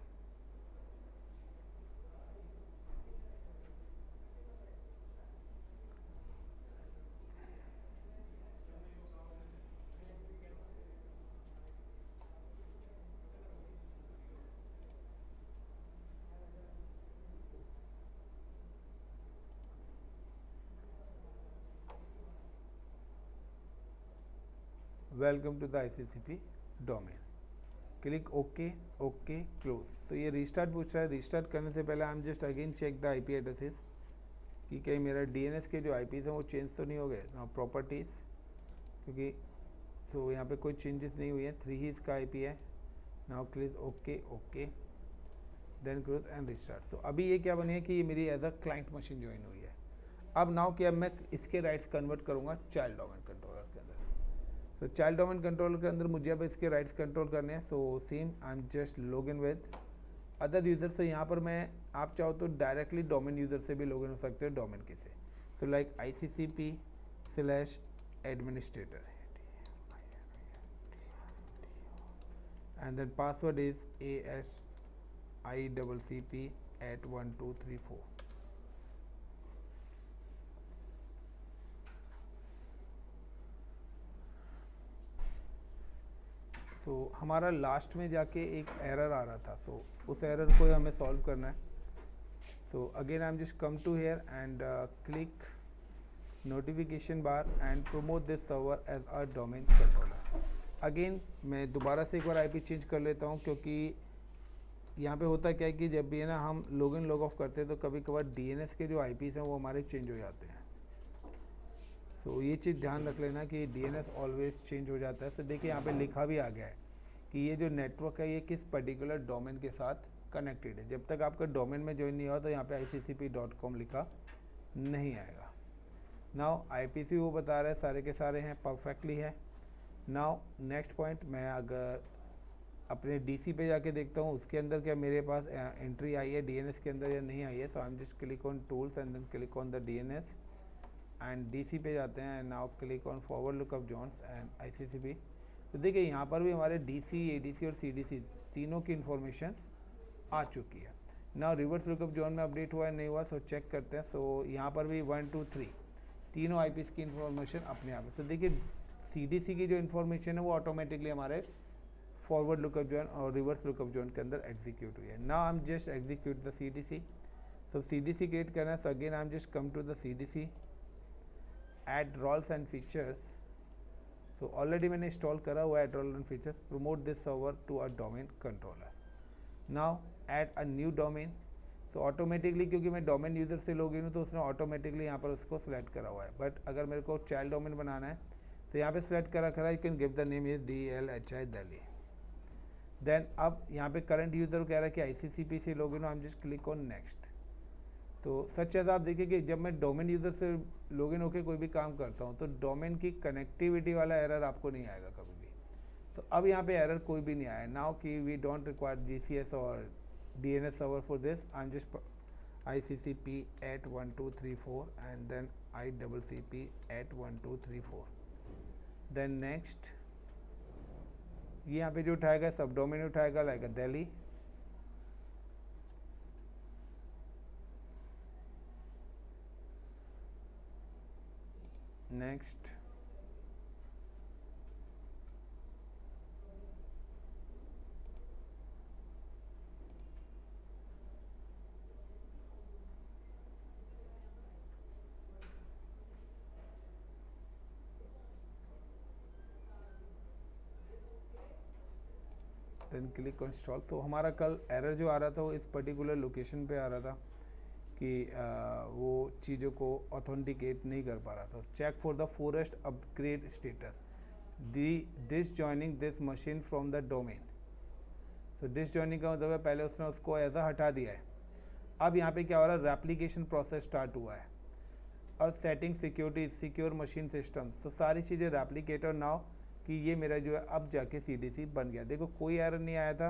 S1: Welcome to the ICCP domain. Click okay, okay close. तो ये रीस्टार्ट पूछ रहा है। रीस्टार्ट करने से पहले I am just again check the IP addresses कि कहीं मेरा DNS के जो IPs हैं वो चेंज तो नहीं हो गए। नाउ प्रॉपर्टीज़, क्योंकि सो यहाँ पे कोई चेंजेस नहीं हुई है, 3 ही इसका IP है। Now click okay, okay then close and restart. So अभी ये क्या बनी है कि ये मेरी as a client machine join हुई है। अब नाउ क्या मैं इसके राइट्स कन्वर्ट करूँगा चाइल्ड डोमेन कंट्रोलर के अंदर। तो चाइल्ड डोमेन कंट्रोलर के अंदर मुझे अब इसके राइट्स कंट्रोल करने हैं। So same I am just log in with other user. से यहाँ पर मैं आप चाहो तो डायरेक्टली डोमेन यूज़र से भी लॉग इन हो सकते हो डोमेन के से। तो like ICCP/administrator and then password is ASICCP@1234। So हमारा लास्ट में जाके एक एरर आ रहा था, सो उस एरर को हमें सॉल्व करना है। So again I am just come to here and click notification bar and promote this server as a domain controller. Again मैं दोबारा से एक बार IP चेंज कर लेता हूँ, क्योंकि यहाँ पे होता क्या है कि जब भी है ना हम लॉग इन लॉग ऑफ करते हैं तो कभी कभार DNS के जो IPs हैं वो हमारे चेंज हो जाते हैं। सो ये चीज़ ध्यान रख लेना कि DNS ऑलवेज चेंज हो जाता है। सो देखिए यहाँ पे लिखा भी आ गया है कि ये जो नेटवर्क है ये किस पर्टिकुलर डोमेन के साथ कनेक्टेड है। जब तक आपका डोमेन में ज्वाइन नहीं हुआ तो यहाँ पे iccp.com लिखा नहीं आएगा। नाउ IPC वो बता रहे हैं सारे के सारे हैं, परफेक्टली है। नाउ नेक्स्ट पॉइंट, मैं अगर अपने DC पे जाके देखता हूँ उसके अंदर क्या मेरे पास एंट्री आई है DNS के अंदर या नहीं आई है। So I am just click on tools and then click on the DNS and DC पे जाते हैं and now click on forward lookup zones and ICCP। तो देखिए यहाँ पर भी हमारे DC, ADC और CDC तीनों की इंफॉर्मेशन आ चुकी है। नाउ रिवर्स लुकअप जोन में अपडेट हुआ है नहीं हुआ, सो चेक करते हैं। सो यहाँ पर भी 1 2 3 तीनों IPs की इंफॉर्मेशन अपने आप है। तो देखिए CDC की जो इन्फॉर्मेशन है वो ऑटोमेटिकली हमारे फॉरवर्ड लुकअप जोन और रिवर्स लुकअप जोन के अंदर एग्जीक्यूट हुई है। Now I am just execute the CDC। So CDC create करना है, so again I am just come to the CDC, add roles and features. So already मैंने install करा हुआ है role and features. Promote this server to a domain controller. Now add a new domain. तो automatically क्योंकि मैं domain user से login हूँ तो उसने ऑटोमेटिकली यहाँ पर उसको सिलेक्ट करा हुआ है। बट अगर मेरे को चाइल्ड डोमेन बनाना है तो यहाँ पे सिलेक्ट करा you can give the name is DLHI Delhi. देन अब यहाँ पे करंट यूज़र कह रहा है कि ICCP से लॉगिन हो, आई am just click on next. तो सच एज आप देखिए कि जब मैं डोमेन यूज़र से लॉगिन होकर कोई भी काम करता हूँ तो डोमेन की कनेक्टिविटी वाला एरर आपको नहीं आएगा कभी भी। तो अब यहाँ पे एरर कोई भी नहीं आया। नाउ कि वी डोंट रिक्वायर GCS और DNS server for this, I'm just ICCP at 1234 and then ICCP at 1234। then next ये यहाँ पे जो उठाएगा सब डोमेन उठाएगा like Delhi. Next then click install. तो हमारा कल एरर जो आ रहा था वो इस पर्टिकुलर लोकेशन पे आ रहा था कि वो चीज़ों को ऑथेंटिकेट नहीं कर पा रहा था। Check for the forest upgrade status disjoining this machine from the domain. So disjoining का मतलब है पहले उसने उसको ऐसा हटा दिया है। अब यहाँ पे क्या हो रहा है, रेप्लिकेशन प्रोसेस स्टार्ट हुआ है और setting security secure machine system. तो सारी चीज़ें रेप्लिकेटर नाउ कि ये मेरा जो है अब जाके CDC बन गया। देखो कोई एरर नहीं आया था,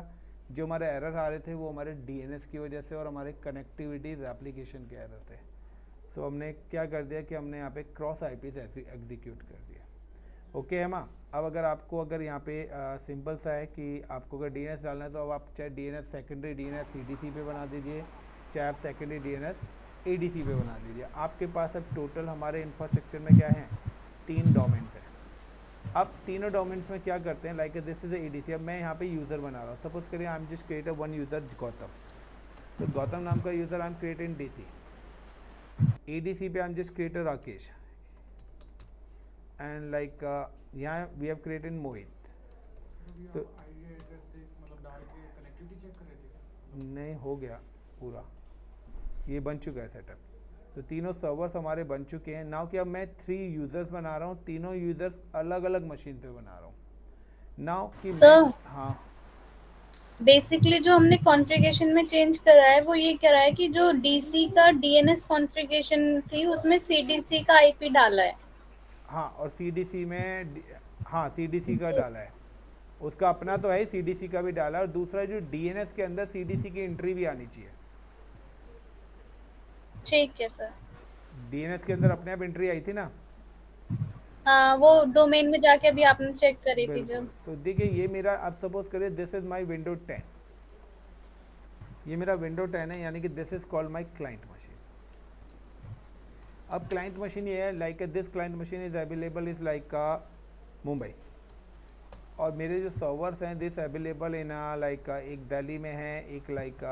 S1: जो हमारे एरर आ रहे थे वो हमारे DNS की वजह से और हमारे कनेक्टिविटी रेप्लिकेशन के एरर थे। सो हमने क्या कर दिया कि हमने यहाँ पे क्रॉस IPs एग्जीक्यूट कर दिया। ओके है माँ। अब अगर यहाँ पे सिंपल सा है कि आपको अगर DNS डालना है तो अब आप चाहे DNS सेकेंडरी DNS CDC पे बना दीजिए, चाहे आप सेकेंडरी DNS ADC पे बना दीजिए। आपके पास अब टोटल हमारे इंफ्रास्ट्रक्चर में क्या है, 3 डोमेन्स हैं। अब तीनों डोमेन्स में क्या करते हैं, लाइक दिस इज ADC। अब मैं यहाँ पे यूज़र बना रहा हूँ। सपोज करिए आई am just create one user Gautam. तो गौतम नाम का user I am create in DC। ADC पे आई am just create Rakesh and like यहाँ वी हैव क्रिएटेड मोहित। तो नहीं हो गया पूरा, ये बन चुका है सेटअप। तो तीनों सर्वर्स हमारे बन चुके हैं। नाउ कि अब मैं 3 यूज़र्स बना रहा हूँ, तीनों यूज़र्स अलग अलग मशीन पे बना रहा हूँ। नाउ कि
S3: सर
S1: हाँ
S3: बेसिकली जो हमने कॉन्फ़िगरेशन में चेंज करा है वो ये करा है कि जो DC का DNS कॉन्फ़िगरेशन थी उसमें CDC का IP डाला है।
S1: हाँ और CDC में हाँ CDC का डाला है, उसका अपना तो है, CDC का भी डाला है। और दूसरा जो DNS के अंदर CDC की एंट्री भी आनी चाहिए।
S3: ठीक है सर।
S1: DNS के अंदर अपने आप एंट्री आई थी ना।
S3: हाँ वो डोमेन में जाके अभी आपने चेक करी थी
S1: बिल्कुल।
S3: जब।
S1: तो देखिए ये मेरा, अब सपोज करिए दिस इज माय विंडो 10, ये मेरा विंडो 10 है, यानी कि this is called my client machine. अब क्लाइंट मशीन ये है like this client machine is available is like Mumbai, और मेरे जो सर्वर्स हैं दिस अवेलेबल इन लाइक एक दिल्ली में है, एक लाइक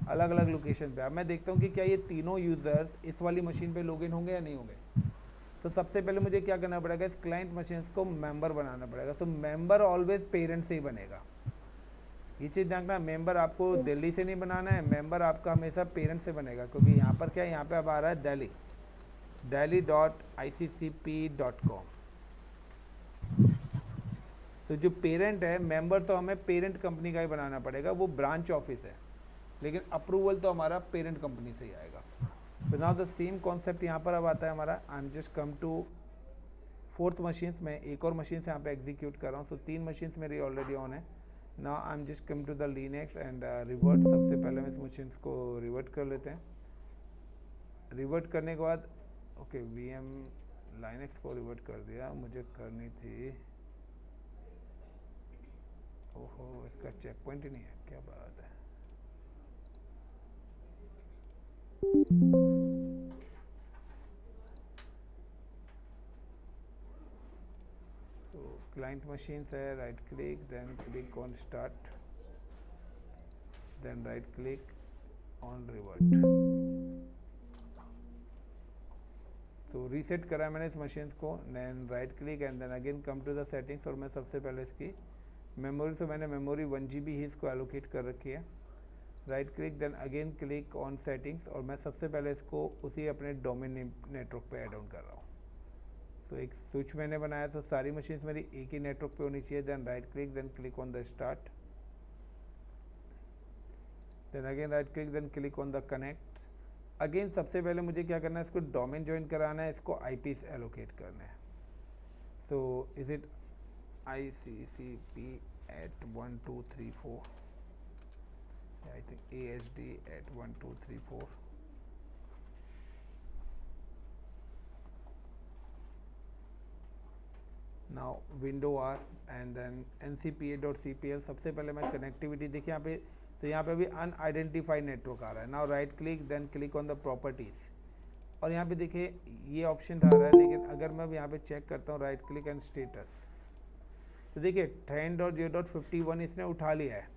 S1: अलग अलग लोकेशन पे। अब मैं देखता हूँ कि क्या ये तीनों यूज़र्स इस वाली मशीन पे लॉगिन होंगे या नहीं होंगे। तो सबसे पहले मुझे क्या करना पड़ेगा, इस क्लाइंट मशीन्स को मेंबर बनाना पड़ेगा। तो मेंबर ऑलवेज पेरेंट से ही बनेगा, ये चीज़ देखना। मेंबर आपको दिल्ली से नहीं बनाना है, मेंबर आपका हमेशा पेरेंट से बनेगा। क्योंकि यहाँ पर क्या है, यहाँ पे अब आ रहा है दिल्ली delhi.iccp.com। तो जो पेरेंट है, मेंबर तो हमें पेरेंट कंपनी का ही बनाना पड़ेगा, वो ब्रांच ऑफिस है। लेकिन अप्रूवल तो हमारा पेरेंट कंपनी से ही आएगा। So now the same concept यहाँ पर अब आता है हमारा। I am just come to fourth machines में एक और मशीन से यहाँ पे एग्जीक्यूट कर रहा हूँ। सो 3 मशीन्स मेरी ऑलरेडी ऑन है। Now I am just come to the Linux and revert. सबसे पहले हम इस मशीन्स को रिवर्ट कर लेते हैं। रिवर्ट करने के बाद ओके VM लिनक्स को रिवर्ट कर दिया। मुझे करनी थी, ओहो इसका चेक पॉइंट ही नहीं है, क्या बात है। तो क्लाइंट मशीन है, right click, then click on start, then right click on revert. तो रीसेट करा मैंने इस मशीन को, then right click and then again come to the settings. और मैं सबसे पहले इसकी मेमोरी से मैंने मेमोरी 1 GB ही इसको एलोकेट कर रखी है। Right click then again click on settings और मैं सबसे पहले इसको उसी अपने डोमेन नेटवर्क पे ऐड ऑन कर रहा हूँ। तो एक स्विच मैंने बनाया तो सारी मशीन्स मेरी एक ही नेटवर्क पे होनी चाहिए। Then right click, then click on the start, then again right click, then click on the connect. Again सबसे पहले मुझे क्या करना है, इसको डोमेन ज्वाइन कराना है, इसको IPs एलोकेट करना है। So is it ICCP at 1 2 3 4, I think ASD at 1 2 3 4. Now window R and then ncpa.cpl। सबसे पहले मैं कनेक्टिविटी देखिए यहाँ पे, तो यहाँ पे भी अनआइडेंटिफाइड नेटवर्क आ रहा है। Now right click, then click on the properties और यहाँ पे देखिए ये ऑप्शन आ रहा है। लेकिन अगर मैं यहाँ पे चेक करता हूँ राइट क्लिक एंड स्टेटस, तो देखिए 10.0.51 इसने उठा लिया है,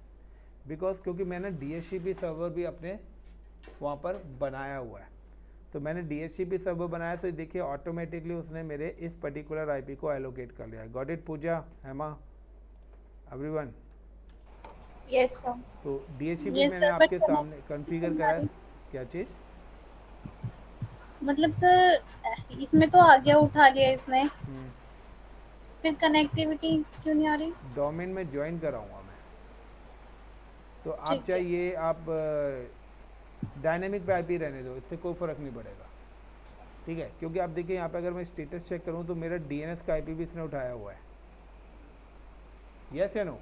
S1: बिकॉज क्योंकि मैंने DHCP सर्वर भी अपने वहाँ पर बनाया हुआ है। तो मैंने DHCP सर्वर बनाया तो देखिए ऑटोमेटिकली उसने मेरे इस पर्टिकुलर IP को एलोकेट कर लिया है। Got it Pooja, Hema, everyone?
S3: Yes sir.
S1: तो DHCP
S3: यस
S1: मैंने
S3: सर,
S1: आपके
S3: बट
S1: सामने कॉन्फ़िगर करा है। क्या चीज़?
S3: मतलब सर इसमें तो आ गया, उठा लिया इसने, फिर कनेक्टिविटी क्यों नहीं आ रही?
S1: डोमेन में ज्वाइन कराऊंगा मैं। तो आप
S3: ठीक है।
S1: चाहिए आप डायनेमिक पे IP रहने दो, इससे कोई फ़र्क नहीं पड़ेगा, ठीक है। क्योंकि आप देखिए यहाँ पे अगर मैं स्टेटस चेक करूँ तो मेरा DNS का IP भी इसने उठाया हुआ है। यस या नो?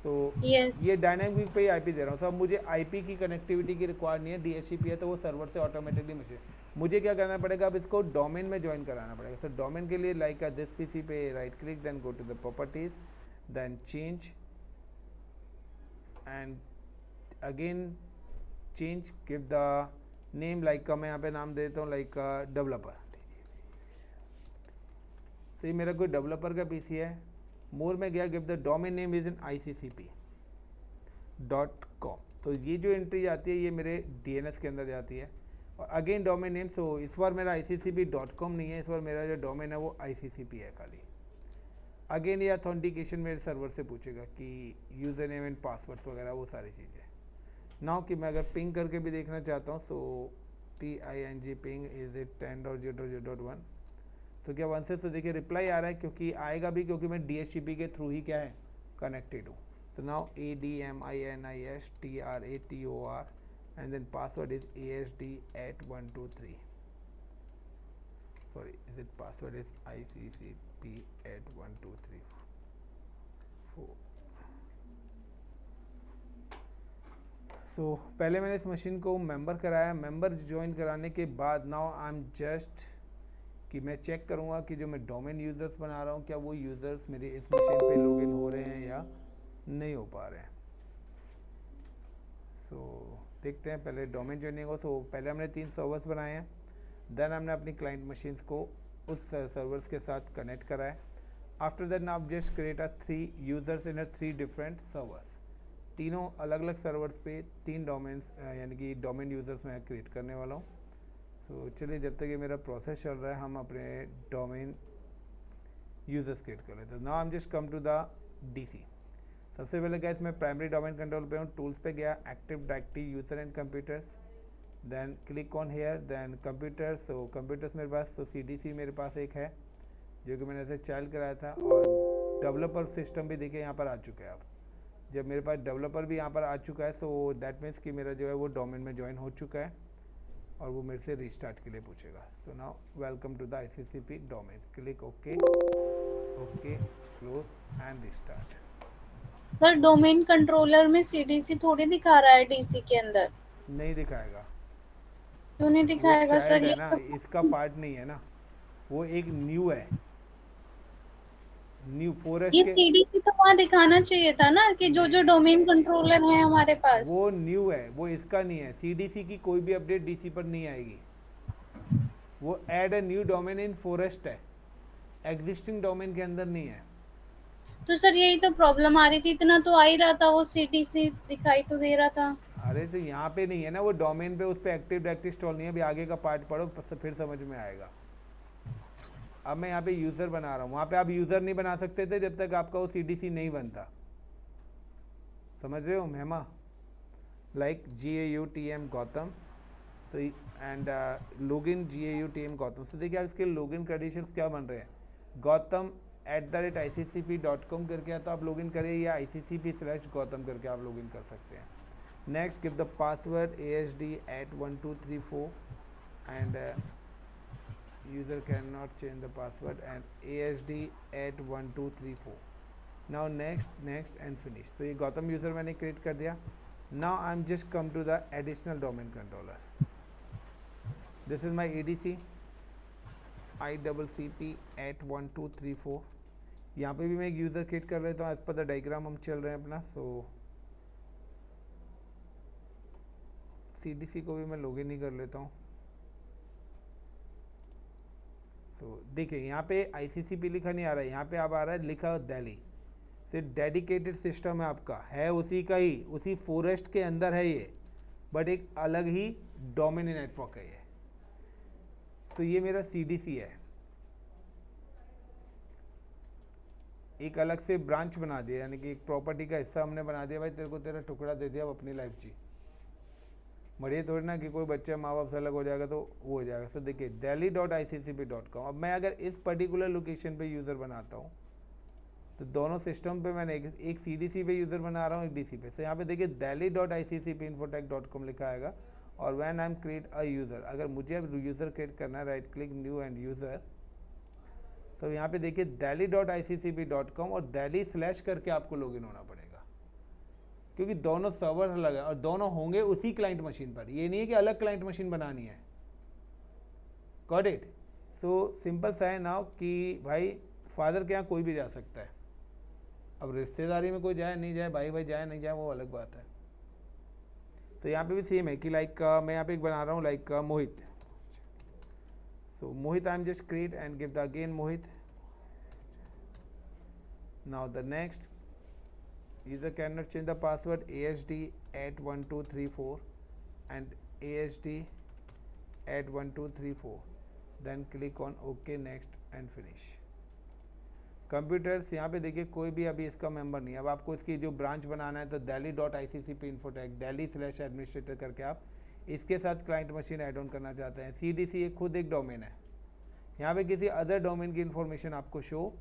S1: So
S3: yes.
S1: ये डायनेमिक पे ही IP दे रहा हूँ। सब मुझे IP की कनेक्टिविटी की रिक्वायर नहीं है। DHCP है तो वो सर्वर से ऑटोमेटिकली मशीन, मुझे क्या करना पड़ेगा, अब इसको डोमेन में ज्वाइन कराना पड़ेगा। सो डोमेन के लिए लाइक दिस PC पे right click, then go to the properties, then change and again change, give the name like का मैं यहाँ पे नाम देता हूँ लाइक डेवलपर। तो ये मेरा कोई डेवलपर का PC है। मोर में गया, give the domain name is in ICCP.com। तो ये जो एंट्री आती है ये मेरे DNS के अंदर जाती है। और अगेन डोमेन नेम, सो इस बार मेरा ICCP.com नहीं है, इस बार मेरा जो डोमेन है वो ICCP है खाली। अगेन ये ऑथेंटिकेशन मेरे सर्वर से पूछेगा कि यूज़र नेम एंड पासवर्ड्स वगैरह वो सारी चीज़ें। नाउ कि मैं अगर पिंग करके भी देखना चाहता हूँ, सो PING पिंग इज इट 10.0.0.1। तो क्या 1 से, तो देखिए रिप्लाई आ रहा है, क्योंकि आएगा भी क्योंकि मैं DHCP के थ्रू ही क्या है कनेक्टेड हूँ। तो now ADMINISTRATOR and then password is ASD@123। Sorry, is it password is ICCP@123. So पहले मैंने इस मशीन को मेंबर कराया। मेंबर ज्वाइन कराने के बाद नाउ आई एम जस्ट कि मैं चेक करूंगा कि जो मैं डोमेन यूज़र्स बना रहा हूँ क्या वो यूज़र्स मेरे इस मशीन पे लॉगिन हो रहे हैं या नहीं हो पा रहे हैं। सो देखते हैं पहले डोमेन ज्वाइनिंग हो। सो पहले हमने 3 सर्वर्स बनाए हैं, देन हमने अपनी क्लाइंट मशीन्स को उस सर्वर्स के साथ कनेक्ट कराया। After that now just create 3 users in 3 different servers. तीनों अलग अलग सर्वर्स पे 3 डोमेन्स यानी कि डोमेन यूज़र्स मैं क्रिएट करने वाला हूँ। सो चलिए जब तक ये मेरा प्रोसेस चल रहा है हम अपने डोमेन यूज़र्स क्रिएट कर लेते हैं। Now I am just come to the DC। सबसे पहले क्या इसमें प्राइमरी डोमेन कंट्रोल पे हूँ, टूल्स पे गया, active directory user and computers, then click on here, then computers. So computers मेरे पास, तो CDC मेरे पास एक है जो कि मैंने ऐसे चाइल्ड कराया था। और डेवलपर सिस्टम भी देखिए यहाँ पर आ चुका है। अब जब मेरे पास डेवलपर भी यहाँ पर आ चुका है, सो दैट मीन्स कि मेरा जो है वो डोमेन में ज्वाइन हो चुका है और वो मेरे से रीस्टार्ट के लिए पूछेगा. So now welcome to the ICCP domain. Click okay, okay, close and restart.
S3: Sir domain controller में सीडीसी थोड़ी दिखा रहा है डीसी के अंदर,
S1: नहीं दिखाएगा,
S3: क्यों नहीं
S1: वो
S3: दिखाएगा सर?
S1: चाइल्ड है
S3: ये
S1: ना,
S3: तो
S1: इसका पार्ट नहीं है ना, वो एक न्यू है. न्यू फॉरेस्ट
S3: ये
S1: के,
S3: सीडीसी तो वहाँ दिखाना चाहिए था ना कि जो जो डोमेन कंट्रोलर है हमारे पास.
S1: वो न्यू है, वो इसका नहीं है. CDC की कोई भी अपडेट डीसी पर नहीं आएगी. वो add a new domain in forest है, एग्जिस्टिंग डोमेन के अंदर नहीं है.
S3: तो सर यही तो प्रॉब्लम आ रही थी, इतना तो आ ही रहा था, वो सीडीसी दिखाई तो दे रहा था.
S1: अरे तो यहाँ पे नहीं है ना, वो डोमेन पे, उस पे एक्टिव डायरेक्टरी इंस्टॉल नहीं है. अभी आगे का पार्ट पढ़ो फिर समझ में आएगा. अब मैं यहाँ पे यूज़र बना रहा हूँ, वहाँ पे आप यूज़र नहीं बना सकते थे जब तक आपका वो CDC नहीं बनता. समझ रहे हो मेहमा? लाइक GAUTM गौतम, तो एंड लॉगिन GAUTM गौतम. तो देखिए आप इसके लॉगिन क्रेडेंशियल्स क्या बन रहे हैं. गौतम @ICCP.com करके या तो आप लॉगिन करिए, या ICCP/गौतम करके आप लॉगिन कर सकते हैं. Next give the password ASD@1234 and user cannot change the password and ASD@1234. now next and finish. तो ये गौतम यूज़र मैंने क्रिएट कर दिया. now I'm just come to the additional domain controller. this is my ADC ICCP@1234. यहाँ पे भी मैं एक यूज़र क्रिएट कर लेता हूँ एज पर द डायग्राम हम चल रहे हैं अपना. सो CDC को भी मैं लॉगिन ही कर लेता हूँ. तो देखिए यहाँ पे ICCP लिखा नहीं आ रहा है, यहाँ पे अब आ रहा है लिखा दिल्ली. सिर्फ डेडिकेटेड सिस्टम है आपका, है उसी का ही, उसी फॉरेस्ट के अंदर है ये, बट एक अलग ही डोमेन नेटवर्क है ये. तो ये मेरा CDC है, एक अलग से ब्रांच बना दिया, यानी कि एक प्रॉपर्टी का हिस्सा हमने बना दिया. भाई तेरे को तेरा टुकड़ा दे दिया, अब अपनी लाइफ जी. बढ़िया थोड़ी ना कि कोई बच्चा माँ बाप से अलग हो जाएगा तो वो हो जाएगा. सो देखिए delhi.ICCP.com. अब मैं अगर इस पर्टिकुलर लोकेशन पे यूज़र बनाता हूँ तो दोनों सिस्टम पे मैंने एक CDC पे यूज़र बना रहा हूँ, एक DC पे. तो यहाँ पे देखिए delhi.ICCP-infotech.com लिखा आएगा. और when I am create a user, अगर मुझे अब यूज़र क्रिएट करना है, right click new end user. तो यहाँ पे देखिए delhi.ICCP.com और delhi/ करके आपको लॉगिन होना पड़ेगा, क्योंकि दोनों सर्वर अलग है और दोनों होंगे उसी क्लाइंट मशीन पर. ये नहीं है कि अलग क्लाइंट मशीन बनानी है. Got it? सो सिंपल सा है नाउ कि भाई फादर के यहाँ कोई भी जा सकता है. अब रिश्तेदारी में कोई जाए नहीं जाए, भाई भाई जाए नहीं जाए, वो अलग बात है. तो यहाँ पे भी सेम है कि लाइक मैं यहाँ पे एक बना रहा हूँ like Mohit. So Mohit I am just create and give the again Mohit. Now the next user cannot change the password ASD@1234 and ASD@1234. then click on OK, next and finish. Computers यहाँ पे देखिए कोई भी अभी इसका member नहीं है. अब आपको इसकी जो ब्रांच बनाना है तो delhi.ICCP-infotech delhi/administrator करके आप इसके साथ क्लाइंट मशीन ऐड ऑन करना चाहते हैं. CDC एक खुद एक डोमेन है, यहाँ पे किसी अदर डोमेन की इंफॉर्मेशन आपको शो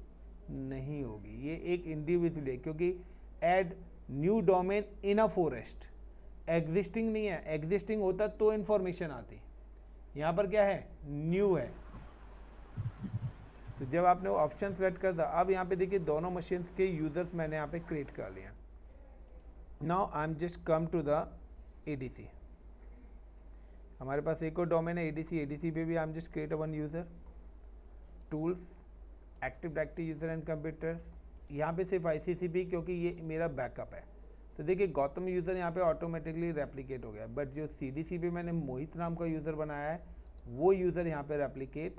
S1: नहीं होगी. ये एक इंडिविजुअल है, क्योंकि add new domain in a forest, existing नहीं है. एग्जिस्टिंग होता तो इंफॉर्मेशन आती, यहाँ पर क्या है, न्यू है. तो जब आपने वो ऑप्शन सेलेक्ट कर दिया, अब यहाँ पे देखिए दोनों मशीन्स के यूजर्स मैंने यहाँ पे क्रिएट कर लिया. Now I am just come to the ADC. हमारे पास एक और डोमेन है ADC पे भी आई am just create one user. Tools, active directory user and computers. यहाँ पे सिर्फ ICCP, क्योंकि ये मेरा बैकअप है. तो देखिए गौतम यूज़र यहाँ पे ऑटोमेटिकली रेप्लिकेट हो गया, बट जो CDC पे मैंने मोहित नाम का यूज़र बनाया है वो यूज़र यहाँ पे रेप्लिकेट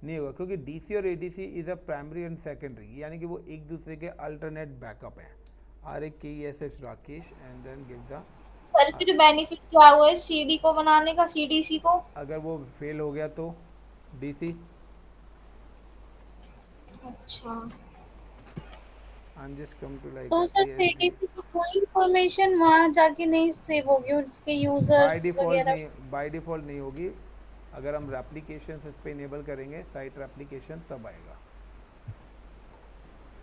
S1: नहीं होगा, क्योंकि DC और ADC is a primary and secondary, यानी कि वो एक दूसरे के अल्टरनेट बैकअप हैं. RAKESH Rakesh and then give the.
S2: Sir फिर बेनिफिट क्या हुआ है CD को बनाने का, CDC को?
S1: अगर वो फेल हो गया तो DC.
S2: अच्छा,
S1: I'm just come to like
S3: तो सर
S1: ASD.
S3: CDC को कोई इंफॉर्मेशन वहाँ जाके नहीं सेव होगी, उसके
S1: बाय
S3: यूजर्स
S1: डिफ़ॉल्ट
S3: वगैरह?
S1: नहीं, बाय डिफ़ॉल्ट नहीं होगी. अगर हम रेप्लिकेशन इस पर इनेबल करेंगे, साइट रेप्लिकेशन तब आएगा.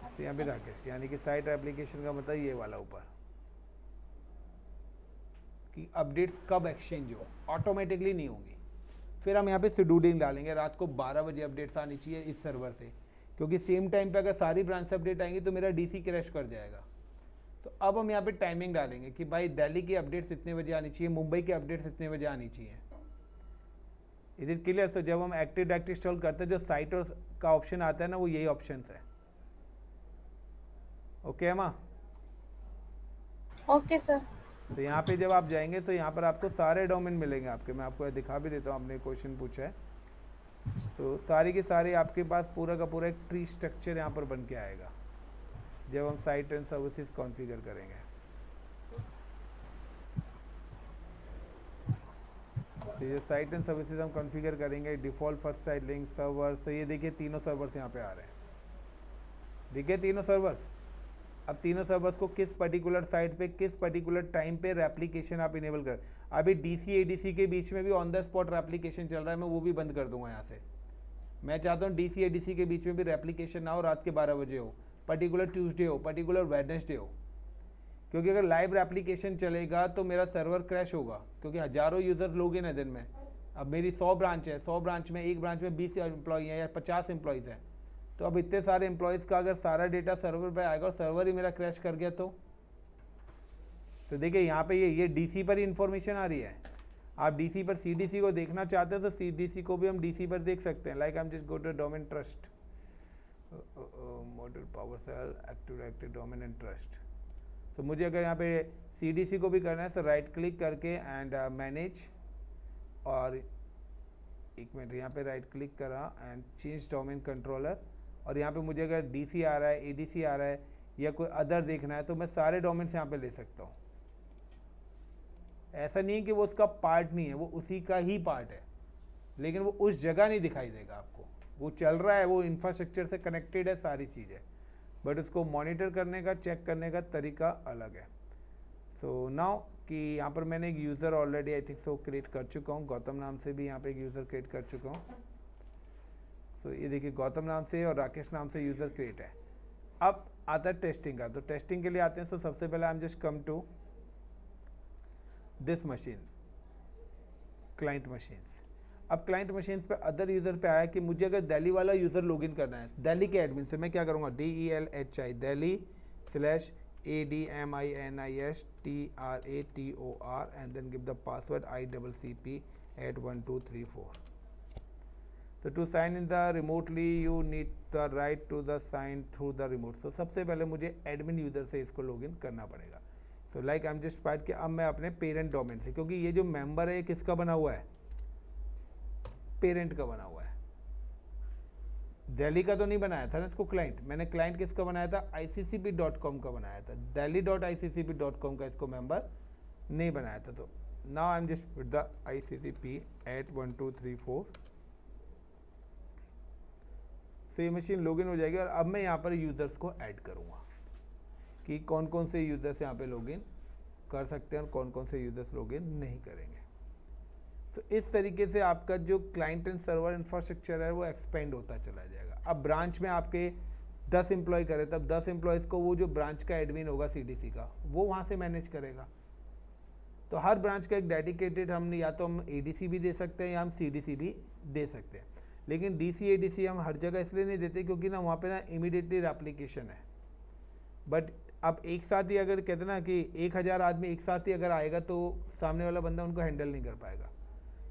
S1: तो यहाँ पे राकेश, यानी कि साइट रेप्लिकेशन का मतलब ये वाला ऊपर. कि अपडेट्स कब एक्सचेंज हो, ऑटोमेटिकली नहीं होंगी। फिर हम यहाँ पे शेड्यूलिंग डालेंगे, रात को 12 बजे अपडेट्स आनी चाहिए इस सर्वर से, क्योंकि सेम टाइम पे अगर सारी ब्रांच से अपडेट आएंगी तो मेरा डीसी क्रैश कर जाएगा। तो अब हम यहाँ पे टाइमिंग डालेंगे कि भाई दिल्ली की अपडेट्स इतने बजे आनी चाहिए, मुंबई की अपडेट्स इतने बजे आनी चाहिए। Is it clear? तो जब हम एक्टिव डायरेक्टरी इंस्टॉल करते हैं जो साइट और का ऑप्शन आता है ना, वो यही ऑप्शन है। ओके अम्मा?
S3: Okay sir.
S1: तो यहाँ पे जब आप जाएंगे तो यहाँ पर आपको सारे डोमेन मिलेंगे आपके, मैं आपको दिखा भी देता हूँ, आपने क्वेश्चन पूछा है तो सारी की सारी आपके पास पूरा का पूरा एक ट्री स्ट्रक्चर यहाँ पर बन के आएगा जब हम साइट एंड सर्विसेज कॉन्फ़िगर करेंगे। तो ये साइट एंड सर्विसेज हम कॉन्फ़िगर करेंगे, default first sight link server. तो ये देखिए तीनों सर्वर्स यहाँ पे आ रहे हैं, देखिए तीनों सर्वर्स। अब तीनों सर्वर्स को किस पर्टिकुलर साइट पे किस पर्टिकुलर टाइम पे रेप्लिकेशन आप इनेबल कर, अभी डीसी एडीसी के बीच में भी ऑन द स्पॉट रेप्लिकेशन चल रहा है, मैं वो भी बंद कर दूंगा यहाँ से। मैं चाहता हूँ डीसी एडीसी के बीच में भी रेप्लिकेशन ना हो, रात के 12 बजे हो, पर्टिकुलर ट्यूसडे हो, पर्टिकुलर वेडनेसडे हो, क्योंकि अगर लाइव रेप्लिकेशन चलेगा तो मेरा सर्वर क्रैश होगा, क्योंकि हज़ारों यूज़र लोग हैं दिन में। अब मेरी 100 ब्रांच है, 100 ब्रांच में एक ब्रांच में 20 एम्प्लॉई हैं या 50 एम्प्लॉयज़ हैं, तो अब इतने सारे एम्प्लॉयज़ का अगर सारा डेटा सर्वर पे आएगा और सर्वर ही मेरा क्रैश कर गया तो देखिए यहाँ पे ये डीसी पर ही इंफॉर्मेशन आ रही है। आप डीसी पर सीडीसी को देखना चाहते हैं तो सीडीसी को भी हम डीसी पर देख सकते हैं। Like I am just go to domain trust, model power shell, active directory domain and trust. तो मुझे अगर यहाँ पे सीडीसी को भी करना है तो राइट क्लिक करके एंड मैनेज, और एक मिनट यहाँ पे राइट क्लिक करा एंड चेंज डोमेन कंट्रोलर, और यहाँ पे मुझे अगर डीसी आ रहा है, एडीसी आ रहा है या कोई अदर देखना है तो मैं सारे डोमेन्स यहाँ पे ले सकता हूँ। ऐसा नहीं है कि वो उसका पार्ट नहीं है, वो उसी का ही पार्ट है, लेकिन वो उस जगह नहीं दिखाई देगा आपको। वो चल रहा है, वो इंफ्रास्ट्रक्चर से कनेक्टेड है, सारी चीज़ें, बट उसको मॉनिटर करने का, चेक करने का तरीका अलग है। सो नाउ कि यहाँ पर मैंने एक user already I think so create कर चुका हूँ, गौतम नाम से भी यहाँ पे एक यूज़र क्रिएट कर चुका हूँ। सो ये देखिए गौतम नाम से और राकेश नाम से यूज़र क्रिएट है। अब आता है टेस्टिंग का, तो टेस्टिंग के लिए आते हैं। सो सबसे पहले I am just come to this machine, client machines. अब क्लाइंट मशीन्स पे अदर यूज़र पे आया कि मुझे अगर दिल्ली वाला यूज़र लॉगिन करना है, दिल्ली के एडमिन से, मैं क्या करूँगा, DELHI Delhi /ADMINISTRATOR and then give the password ICCP@1234. So to sign in the remotely you need the right to the sign through the remote. So सबसे पहले मुझे एडमिन यूज़र से इसको लॉगिन करना पड़ेगा। So like I am just part कि अब मैं अपने पेरेंट डोमेन से, क्योंकि ये जो मेंबर है ये किसका बना हुआ है, पेरेंट का बना हुआ है, दिल्ली का तो नहीं बनाया था ना इसको क्लाइंट। मैंने क्लाइंट किसका बनाया था, ICCP.com का बनाया था, delhi.ICCP.com का इसको मेंबर नहीं बनाया था। तो now I am just with the ICCP@1234 से ये मशीन लॉगिन हो जाएगी। और अब मैं यहाँ पर यूज़र्स को ऐड करूँगा कि कौन कौन से यूज़र्स यहाँ पे लॉगिन कर सकते हैं और कौन कौन से यूज़र्स लॉगिन नहीं करेंगे। तो इस तरीके से आपका जो क्लाइंट एंड सर्वर इंफ्रास्ट्रक्चर है वो एक्सपेंड होता चला जाएगा। अब ब्रांच में आपके 10 एम्प्लॉय करे, तब 10 एम्प्लॉयज़ को वो जो ब्रांच का एडमिन होगा सीडीसी का, वो वहाँ से मैनेज करेगा। तो हर ब्रांच का एक डेडिकेटेड, हम या तो हम एडीसी भी दे सकते हैं या हम सीडीसी भी दे सकते हैं, लेकिन डीसी एडीसी हम हर जगह इसलिए नहीं देते क्योंकि ना वहाँ पे ना इमीडिएटली रेप्लिकेशन है। बट अब एक साथ ही अगर कहते ना कि 1000 आदमी एक साथ ही अगर आएगा तो सामने वाला बंदा उनको हैंडल नहीं कर पाएगा।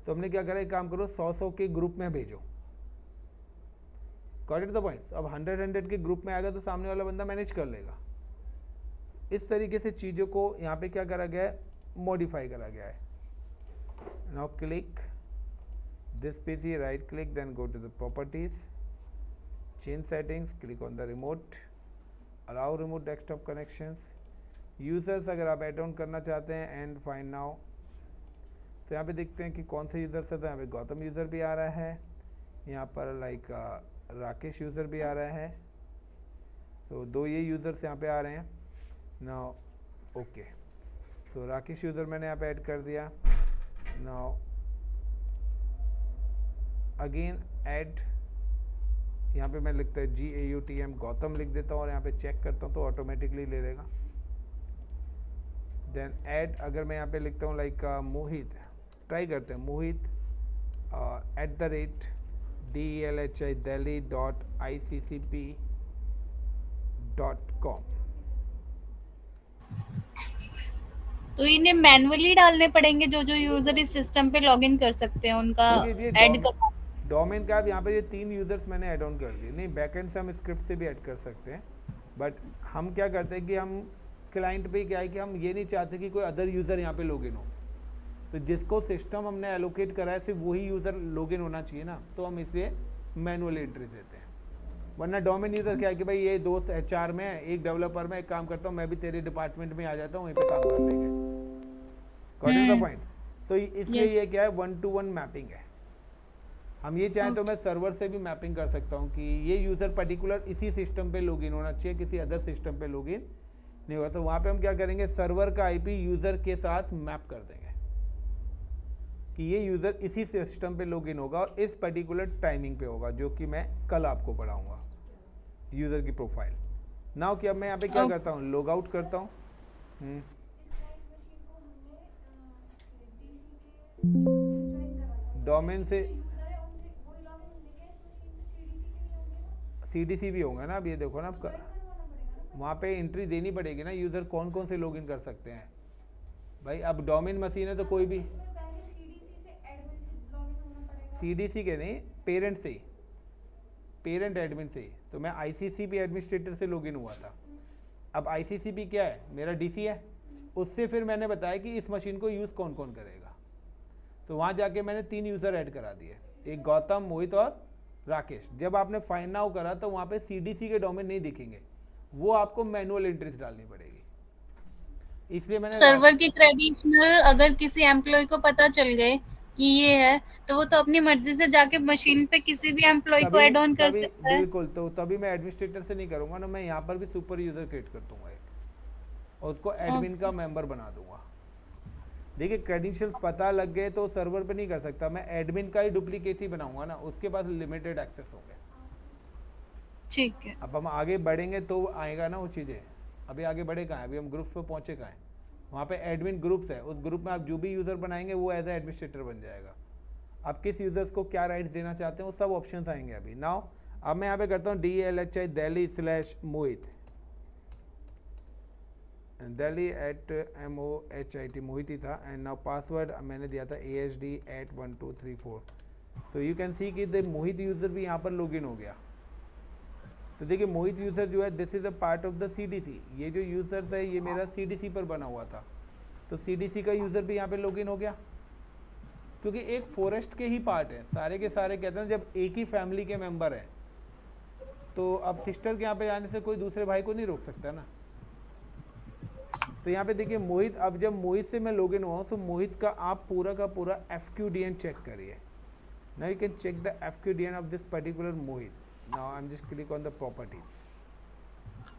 S1: तो हमने क्या करा, एक काम करो 100 के ग्रुप में भेजो, गॉट इट द पॉइंट। अब 100 के ग्रुप में आएगा तो सामने वाला बंदा मैनेज कर लेगा। इस तरीके से चीज़ों को यहाँ पे क्या करा गया है, मॉडिफाई करा गया है। Now click this PC, right click, then go to the properties, change settings, click on the remote, allow remote desktop connections, users अगर आप ऐड ऑन करना चाहते हैं एंड फाइंड नाउ। तो यहाँ पे देखते हैं कि कौन से यूज़र्स है। तो यहाँ पे गौतम यूज़र भी आ रहा है, यहाँ पर लाइक राकेश यूज़र भी आ रहा है। तो दो ये यूज़र्स यहाँ पे आ रहे हैं नाउ। ओके, तो राकेश यूज़र मैंने यहाँ पे ऐड कर दिया। नाउ अगेन ऐड, यहाँ पे मैं लिखता है GAUTM गौतम लिख देता हूँ और यहाँ पे चेक करता हूँ तो ऑटोमेटिकली ले लेगा। देन ऐड, अगर मैं यहाँ पे लिखता हूँ लाइक मोहित, ट्राई करते हैं मोहित @delhi.icccp.com।
S3: तो इन्हें मैनुअली डालने पड़ेंगे जो जो यूजर इस सिस्टम पे लॉगिन कर सकते हैं उनका
S1: देखिए ये
S3: ऐड करना।
S1: डोमेन का, अब यहाँ पे ये 3 यूजर्स मैंने ऐड ऑन कर दिए। नहीं, बैकएंड से हम स्क्रिप्ट से भी ऐड कर सकते हैं, बट हम क्या करते हैं कि हम क्लाइंट पे क्या है कि हम ये नहीं चाहते कि कोई अदर यूज़र यहाँ पे लॉगिन हो। तो जिसको सिस्टम हमने एलोकेट करा है सिर्फ वही यूज़र लॉगिन होना चाहिए ना, तो हम इसलिए मैनुअल एंट्री देते हैं। वरना डोमेन यूज़र क्या है कि भाई ये दोस्त HR में है, एक डेवलपर में, एक काम करता हूँ मैं भी तेरे डिपार्टमेंट में आ जाता हूँ, वहीं पे काम कर लेंगे। Got it the point. So इसलिए
S3: Yes.
S1: ये क्या है, 1-to-1 मैपिंग है। हम ये चाहें तो मैं सर्वर से भी मैपिंग कर सकता हूँ कि ये यूज़र पर्टिकुलर इसी सिस्टम पे लॉगिन होना चाहिए, किसी अदर सिस्टम पे लॉगिन नहीं होगा। तो वहाँ पे हम क्या करेंगे, सर्वर का IP यूज़र के साथ मैप कर देंगे कि ये यूज़र इसी सिस्टम पे लॉगिन होगा और इस पर्टिकुलर टाइमिंग पे होगा, जो कि मैं कल आपको पढ़ाऊँगा यूज़र की प्रोफाइल। नाउ कि अब मैं यहाँ पे क्या करता हूँ, लॉग आउट करता हूँ।
S2: इस क्लाइंट मशीन को हमने डीसी के ज्वाइन करा था,
S1: डोमेन से
S2: यूजर है उनसे वही लॉगिन लेके इस मशीन पे सीडीसी के नहीं होंगे ना,
S1: CDC भी होगा ना। अब ये देखो ना, अब
S2: ज्वाइन करवाना पड़ेगा ना।
S1: वहाँ पे एंट्री देनी पड़ेगी ना, यूज़र कौन कौन से लॉगिन कर सकते हैं भाई। अब डोमेन मशीन है तो कोई भी
S2: इसमें पहले सीडीसी से एडमिन से लॉगिन होना पड़ेगा।
S1: CDC के नहीं, पेरेंट से, पेरेंट एडमिन से। तो मैं ICCP एडमिनिस्ट्रेटर से लॉगिन हुआ था। अब ICCP क्या है, मेरा DC है। उससे फिर मैंने बताया कि इस मशीन को यूज़ कौन कौन करेगा। तो वहाँ जाके मैंने 3 यूज़र ऐड करा दिए, एक गौतम, मोहित और राकेश। जब आपने फाइंड नाउ करा तो वहाँ पे CDC के डोमेन नहीं दिखेंगे, वो आपको मैनुअल एंट्रीज डालनी पड़ेगी। इसलिए मैंने
S3: सर्वर की क्रेडेंशियल अगर किसी एम्प्लॉय को पता चल गए कि ये है, तो वो तो अपनी मर्जी से जाके मशीन पे किसी भी एम्प्लॉय को ऐड ऑन कर
S1: तभी
S3: सकता है।
S1: बिल्कुल, तो तभी मैं एडमिनिस्ट्रेटर से नहीं करूँगा ना, मैं यहाँ पर भी सुपर यूज़र क्रिएट कर दूंगा एक, और उसको एडमिन का मेंबर बना दूंगा। देखिए क्रेडेंशियल्स पता लग गए तो सर्वर पे नहीं कर सकता, मैं एडमिन का ही डुप्लीकेट ही बनाऊंगा ना, उसके पास लिमिटेड एक्सेस होंगे।
S3: ठीक है।
S1: अब हम आगे बढ़ेंगे तो आएगा ना वो चीज़ें। अभी आगे बढ़े कहाँ हैं, अभी हम ग्रुप्स पे पहुँचे कहाँ हैं। वहाँ पे एडमिन ग्रुप्स है, उस ग्रुप में आप जो भी यूज़र बनाएंगे वो एज ए एडमिनिस्ट्रेटर बन जाएगा। आप किस यूज़र्स को क्या राइट्स देना चाहते हैं वो सब ऑप्शंस आएंगे अभी। नाउ अब मैं यहाँ पे करता हूँ DLHI Delhi/Mohit, Delhi @MOHIT मोहित ही था। एंड नाउ पासवर्ड मैंने दिया था ASD@1234। So you can see कि द मोहित यूज़र भी यहाँ पर लॉगिन हो गया। तो देखिए मोहित यूज़र जो है, this is a part of the CDC। ये जो यूज़र्स है ये मेरा CDC पर बना हुआ था, तो CDC का यूज़र भी यहाँ पे लॉगिन हो गया, क्योंकि एक फॉरेस्ट के ही पार्ट है सारे के सारे। कहते हैं जब एक ही फैमिली के मेंबर हैं तो अब सिस्टर के यहाँ पे जाने से कोई दूसरे भाई को नहीं रोक सकता ना। तो यहाँ पे देखिए मोहित, अब जब मोहित से मैं लॉगिन हुआ हूँ तो मोहित का आप पूरा का पूरा FQDN चेक करिए। Now you can check the FQDN of this particular Mohit. Now I am just click on the properties.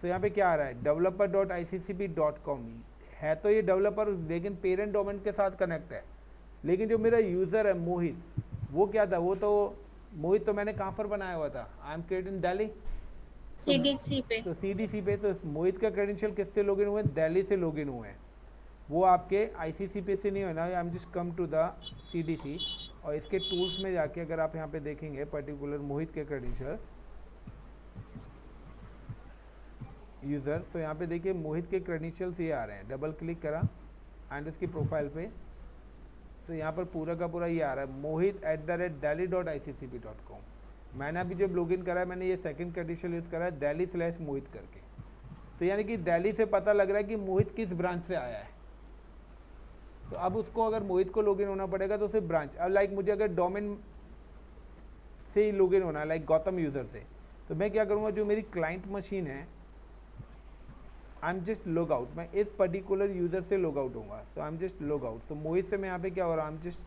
S1: तो यहाँ पे क्या आ रहा है, developer.iccp.com है, तो ये डेवलपर लेकिन पेरेंट डोमेन के साथ कनेक्ट है। लेकिन जो मेरा यूज़र है मोहित, वो क्या था, वो तो मोहित तो मैंने कहाँ पर बनाया हुआ था, I am create in Delhi,
S3: CDC पे।
S1: तो CDC पे। तो मोहित का क्रेडेंशियल किससे लॉगिन हुए, दिल्ली से लॉगिन हुए हैं, वो आपके ICCP से नहीं होना। I am just come to the CDC और इसके टूल्स में जाके अगर आप यहाँ पे देखेंगे पर्टिकुलर मोहित के क्रेडेंशियल्स यूज़र, तो यहाँ पे देखिए मोहित के क्रेडेंशियल्स ये आ रहे हैं। डबल क्लिक करा एंड इसकी प्रोफाइल पे, तो यहाँ पर पूरा का पूरा ये आ रहा है mohit@delhi.iccp.com। मैंने अभी जब लॉगिन करा है मैंने ये सेकंड क्रेडेंशियल यूज़ करा है Delhi/Mohit करके। तो यानी कि दिल्ली से पता लग रहा है कि मोहित किस ब्रांच से आया है। तो अब उसको अगर मोहित को लॉगिन होना पड़ेगा तो सिर्फ ब्रांच। अब लाइक मुझे अगर डोमेन से ही लॉगिन होना है लाइक गौतम यूज़र से, तो मैं क्या करूँगा, जो मेरी क्लाइंट मशीन है I am just log out, मैं इस पर्टिकुलर यूज़र से लॉग आउट होऊंगा। So I am just log out. So Mohit से मैं यहाँ पे क्या हो रहा है, I am just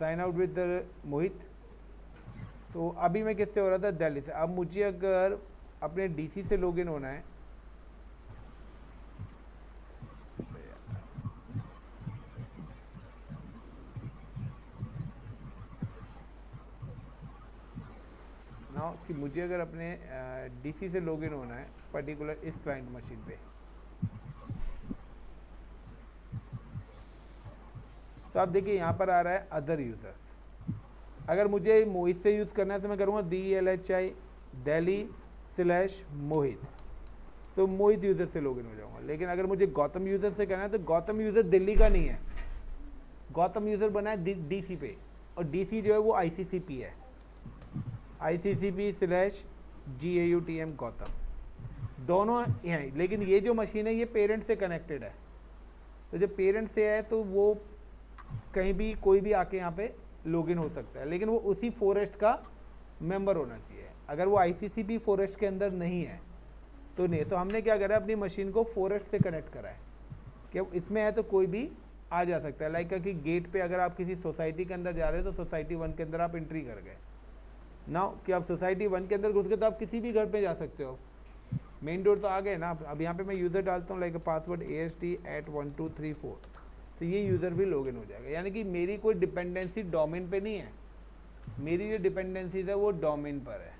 S1: sign out with Mohit. तो अभी मैं किससे हो रहा था, दिल्ली से। अब मुझे अगर अपने DC से लॉगिन होना है, नाउ कि मुझे अगर अपने DC से लॉगिन होना है पर्टिकुलर इस क्लाइंट मशीन पे, तो आप देखिए यहाँ पर आ रहा है अदर यूज़र्स। अगर मुझे मोहित से यूज़ करना है तो मैं करूँगा DLHI Delhi/मोहित, तो मोहित यूज़र से लॉगिन हो जाऊँगा। लेकिन अगर मुझे गौतम यूज़र से करना है तो गौतम यूज़र दिल्ली का नहीं है, गौतम यूज़र बना है DC पे, और DC जो है वो ICCP है, ICCP/GAUTM गौतम, दोनों हैं। लेकिन ये जो मशीन है ये पेरेंट से कनेक्टेड है, तो जब पेरेंट से है तो वो कहीं भी कोई भी आके यहाँ पे लॉगिन हो सकता है, लेकिन वो उसी फॉरेस्ट का मेंबर होना चाहिए। अगर वो ICCP फॉरेस्ट के अंदर नहीं है तो नहीं। तो हमने क्या करा, अपनी मशीन को फॉरेस्ट से कनेक्ट करा है कि अब इसमें है तो कोई भी आ जा सकता है। लाइक कि गेट पे अगर आप किसी सोसाइटी के अंदर जा रहे हो तो सोसाइटी 1 के अंदर आप एंट्री कर गए ना, कि आप सोसाइटी 1 के अंदर घुस गए तो आप किसी भी घर पे जा सकते हो, मेन डोर तो आ गए ना। अब यहाँ पे मैं यूज़र डालता हूँ लाइक पासवर्ड ASD@1234, तो ये यूज़र भी लॉगिन हो जाएगा। यानी कि मेरी कोई डिपेंडेंसी डोमेन पे नहीं है, मेरी जो डिपेंडेंसीज है वो डोमेन पर है।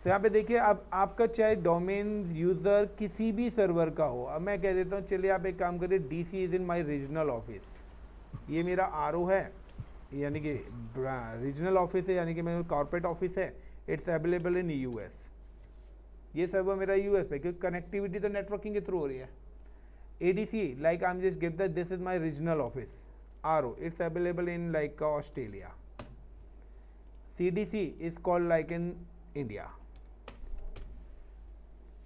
S1: तो यहाँ पे देखिए, अब आपका चाहे डोमेन यूज़र किसी भी सर्वर का हो, अब मैं कह देता हूँ चलिए आप एक काम करिए, DC is in my regional office, ये मेरा RO है, यानी कि रीजनल ऑफिस है, यानी कि मेरा कॉर्पोरेट ऑफिस है, इट्स अवेलेबल इन US। ये सर्वर मेरा US पे, क्योंकि कनेक्टिविटी तो नेटवर्किंग के थ्रू हो रही है। ADC, like I'm just give that this is my regional office, RO, it's available in like Australia. CDC is called like in India,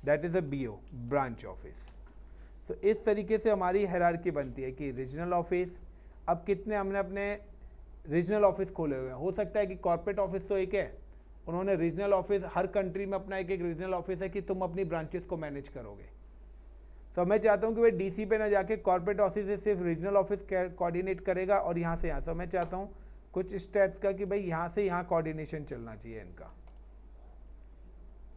S1: that is a BO, branch office. तो इस तरीके से हमारी hierarchy बनती है कि रीजनल ऑफिस, अब कितने हमने अपने रीजनल ऑफिस खोले हुए हैं। हो सकता है कि कॉर्पोरेट ऑफिस तो एक है, उन्होंने रीजनल ऑफिस, हर कंट्री में अपना एक एक रीजनल ऑफिस है कि तुम अपनी ब्रांचेस को मैनेज करोगे। तो मैं चाहता हूँ कि भाई DC पे ना जाके कॉर्पोरेट ऑफिस से सिर्फ रीजनल ऑफिस कोऑर्डिनेट करेगा और यहाँ से यहाँ। तो मैं चाहता हूँ कुछ स्टेप्स का कि भाई यहाँ से यहाँ कोऑर्डिनेशन चलना चाहिए इनका।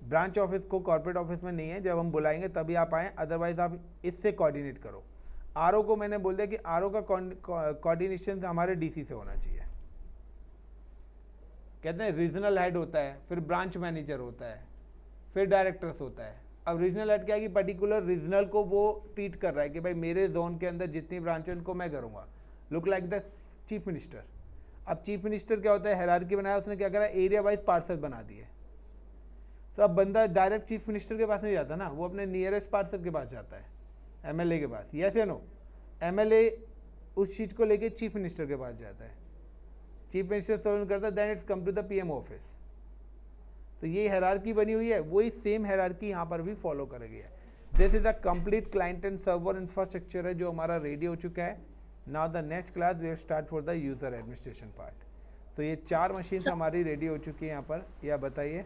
S1: ब्रांच ऑफिस को कॉर्पोरेट ऑफिस में नहीं है, जब हम बुलाएंगे तभी आप आएँ, अदरवाइज आप इससे कोऑर्डिनेट करो। RO को मैंने बोल दिया कि RO का कोऑर्डिनेशन हमारे DC से होना चाहिए। कहते हैं रीजनल हेड होता है, फिर ब्रांच मैनेजर होता है, फिर डायरेक्टर्स होता है। अब रीजनल हेड क्या है कि पर्टिकुलर रीजनल को वो ट्रीट कर रहा है कि भाई मेरे जोन के अंदर जितनी ब्रांच है उनको मैं करूँगा, look like the chief minister. अब चीफ मिनिस्टर क्या होता है, हायरार्की बनाया, उसने क्या करा, एरिया वाइज पार्षद बना दिए। तो अब बंदा डायरेक्ट चीफ मिनिस्टर के पास नहीं जाता ना, वो अपने नियरेस्ट पार्षद के पास जाता है, MLA के पास। यस या नो? MLA उस चीज़ को लेके चीफ मिनिस्टर के पास जाता है, चीफ मिनिस्टर सॉल्व करता है, then it's come to the PM office. तो ये हायरार्की बनी हुई है, वही सेम हायरार्की यहाँ पर भी फॉलो करेगी है। This is a complete client and server infrastructure है जो हमारा रेडी हो चुका है। Now the next class we start for the user administration part. तो ये 4 मशीन हमारी रेडी हो चुकी है यहाँ पर। या बताइए।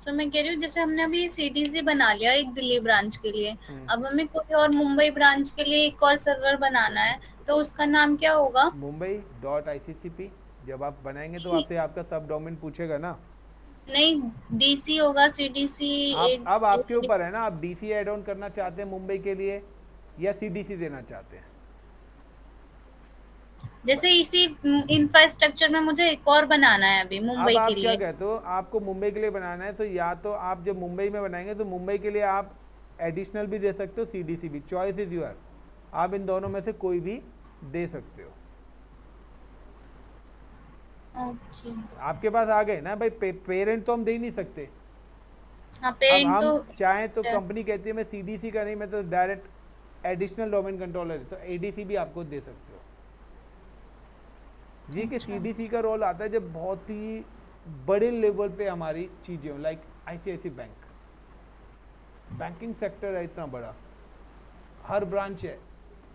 S3: तो मैं कह रही हूँ जैसे हमने अभी CDC बना लिया एक दिल्ली ब्रांच के लिए, अब हमें कोई और मुंबई ब्रांच के लिए एक और सर्वर बनाना है, तो उसका नाम क्या होगा?
S1: Mumbai.ICCP। जब आप बनाएंगे तो आपसे आपका सब डोमेन पूछेगा ना।
S3: नहीं, DC होगा, CDC।
S1: अब आपके ऊपर है ना, आप DC एड ऑन करना चाहते हैं मुंबई के लिए या CDC देना चाहते हैं।
S3: जैसे इसी इंफ्रास्ट्रक्चर में मुझे एक और बनाना है अभी मुंबई के लिए।
S1: क्या कहते हो, आपको मुंबई के लिए बनाना है तो या तो आप जब मुंबई में बनाएंगे तो मुंबई के लिए आप एडिशनल भी दे सकते हो, CDC भी, चॉइस इज यूर। आप इन दोनों में से कोई भी दे सकते हो। आपके पास आ गए ना भाई, पेरेंट तो हम दे ही नहीं सकते।
S3: हाँ,
S1: अब हम
S3: तो
S1: चाहें तो कंपनी कहती है मैं CDC का नहीं, मैं तो डायरेक्ट एडिशनल डोमेन कंट्रोलर, तो ADC भी आपको दे सकते हो। ये कि CDC का रोल आता है जब बहुत ही बड़े लेवल पे हमारी चीजें हो, like ICICI bank, banking sector है इतना बड़ा, हर ब्रांच है,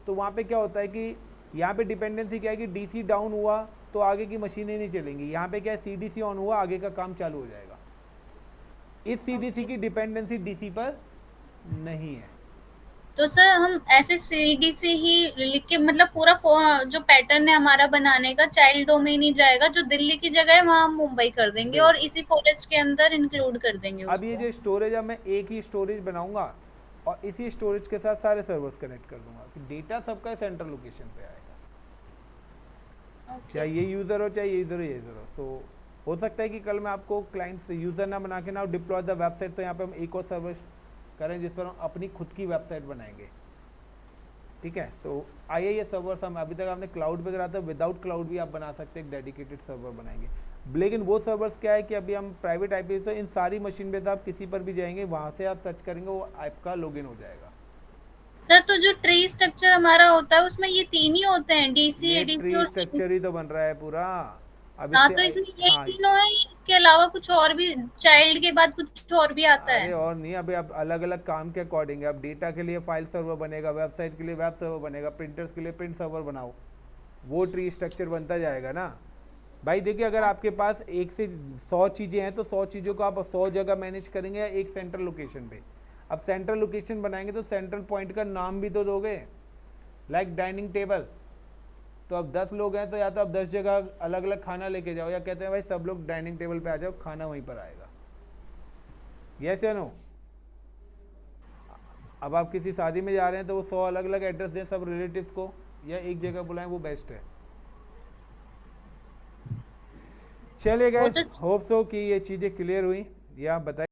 S1: तो वहाँ पे क्या होता है कि यहाँ पे डिपेंडेंसी क्या है कि DC डाउन हुआ तो आगे की मशीनें नहीं चलेंगी। यहाँ पे क्या है, CDC ऑन हुआ आगे का काम चालू हो जाएगा। इस CDC की डिपेंडेंसी DC पर नहीं है।
S3: तो सर हम ऐसे CDC ही लिख के, मतलब पूरा जो पैटर्न है हमारा बनाने का, चाइल्ड डोमेन ही जाएगा, जो दिल्ली की जगह है वहाँ हम मुंबई कर देंगे और इसी फॉरेस्ट के अंदर इंक्लूड कर देंगे उसको।
S1: अब ये जो स्टोरेज है, मैं एक ही स्टोरेज बनाऊंगा और इसी स्टोरेज के साथ सारे सर्वर्स कनेक्ट कर दूंगा कि डेटा सबका सेंट्रल लोकेशन पे आएगा। चाहे ये यूजर हो, चाहे ये यूजर हो। सो हो सकता है कि कल मैं आपको क्लाइंट से यूजर ना बना के ना डिप्लॉय द वेबसाइट, तो यहाँ पे हम एक और सर्वर करें जिस पर हम अपनी खुद की वेबसाइट बनाएंगे। ठीक है। तो IIS सर्वर्स हम अभी तक आपने क्लाउड पे करा था, विदाउट क्लाउड भी आप बना सकते हैं, एक डेडिकेटेड सर्वर बनाएंगे। लेकिन वो सर्वर्स क्या है कि अभी हम प्राइवेट IP से इन सारी मशीन पे तो आप किसी पर भी जाएंगे, वहाँ से आप सर्च करेंगे, वो आपका लॉगिन हो जाएगा।
S3: सर तो जो ट्री स्ट्रक्चर हमारा होता है उसमें ये 3 ही होते हैं, DC,
S1: ये
S3: ADC
S1: ट्री
S3: और CDC।
S1: स्ट्रक्चर ही तो बन रहा है पूरा। अब
S3: हाँ,
S1: इससे
S3: तो इसमें यही
S1: हाँ,
S3: तीनों है, इसके अलावा कुछ और भी, चाइल्ड के बाद कुछ और भी आता
S1: अरे
S3: है?
S1: और नहीं, अभी अब अलग अलग काम के अकॉर्डिंग है। अब डेटा के लिए फाइल सर्वर बनेगा, वेबसाइट के लिए वेब सर्वर बनेगा, प्रिंटर्स के लिए प्रिंट सर्वर बनाओ, वो ट्री स्ट्रक्चर बनता जाएगा ना भाई। देखिए, अगर आपके पास 1 से 100 चीज़ें हैं तो 100 चीज़ों को आप 100 जगह मैनेज करेंगे या एक सेंट्रल लोकेशन पे। अब सेंट्रल लोकेशन बनाएंगे तो सेंट्रल पॉइंट का नाम भी तो दोगे, लाइक डाइनिंग टेबल। तो अब 10 लोग हैं तो या तो आप 10 जगह अलग अलग खाना लेके जाओ, या कहते हैं भाई सब लोग डाइनिंग टेबल पे आ जाओ, खाना वहीं पर आएगा। यस या नो? अब आप किसी शादी में जा रहे हैं तो वो 100 अलग अलग एड्रेस दें सब रिलेटिव्स को, या एक जगह बुलाएं, वो बेस्ट है। चलिए
S3: वो
S1: गाइस,
S3: तो
S1: होप सो कि ये चीज़ें क्लियर हुई, या बताइए।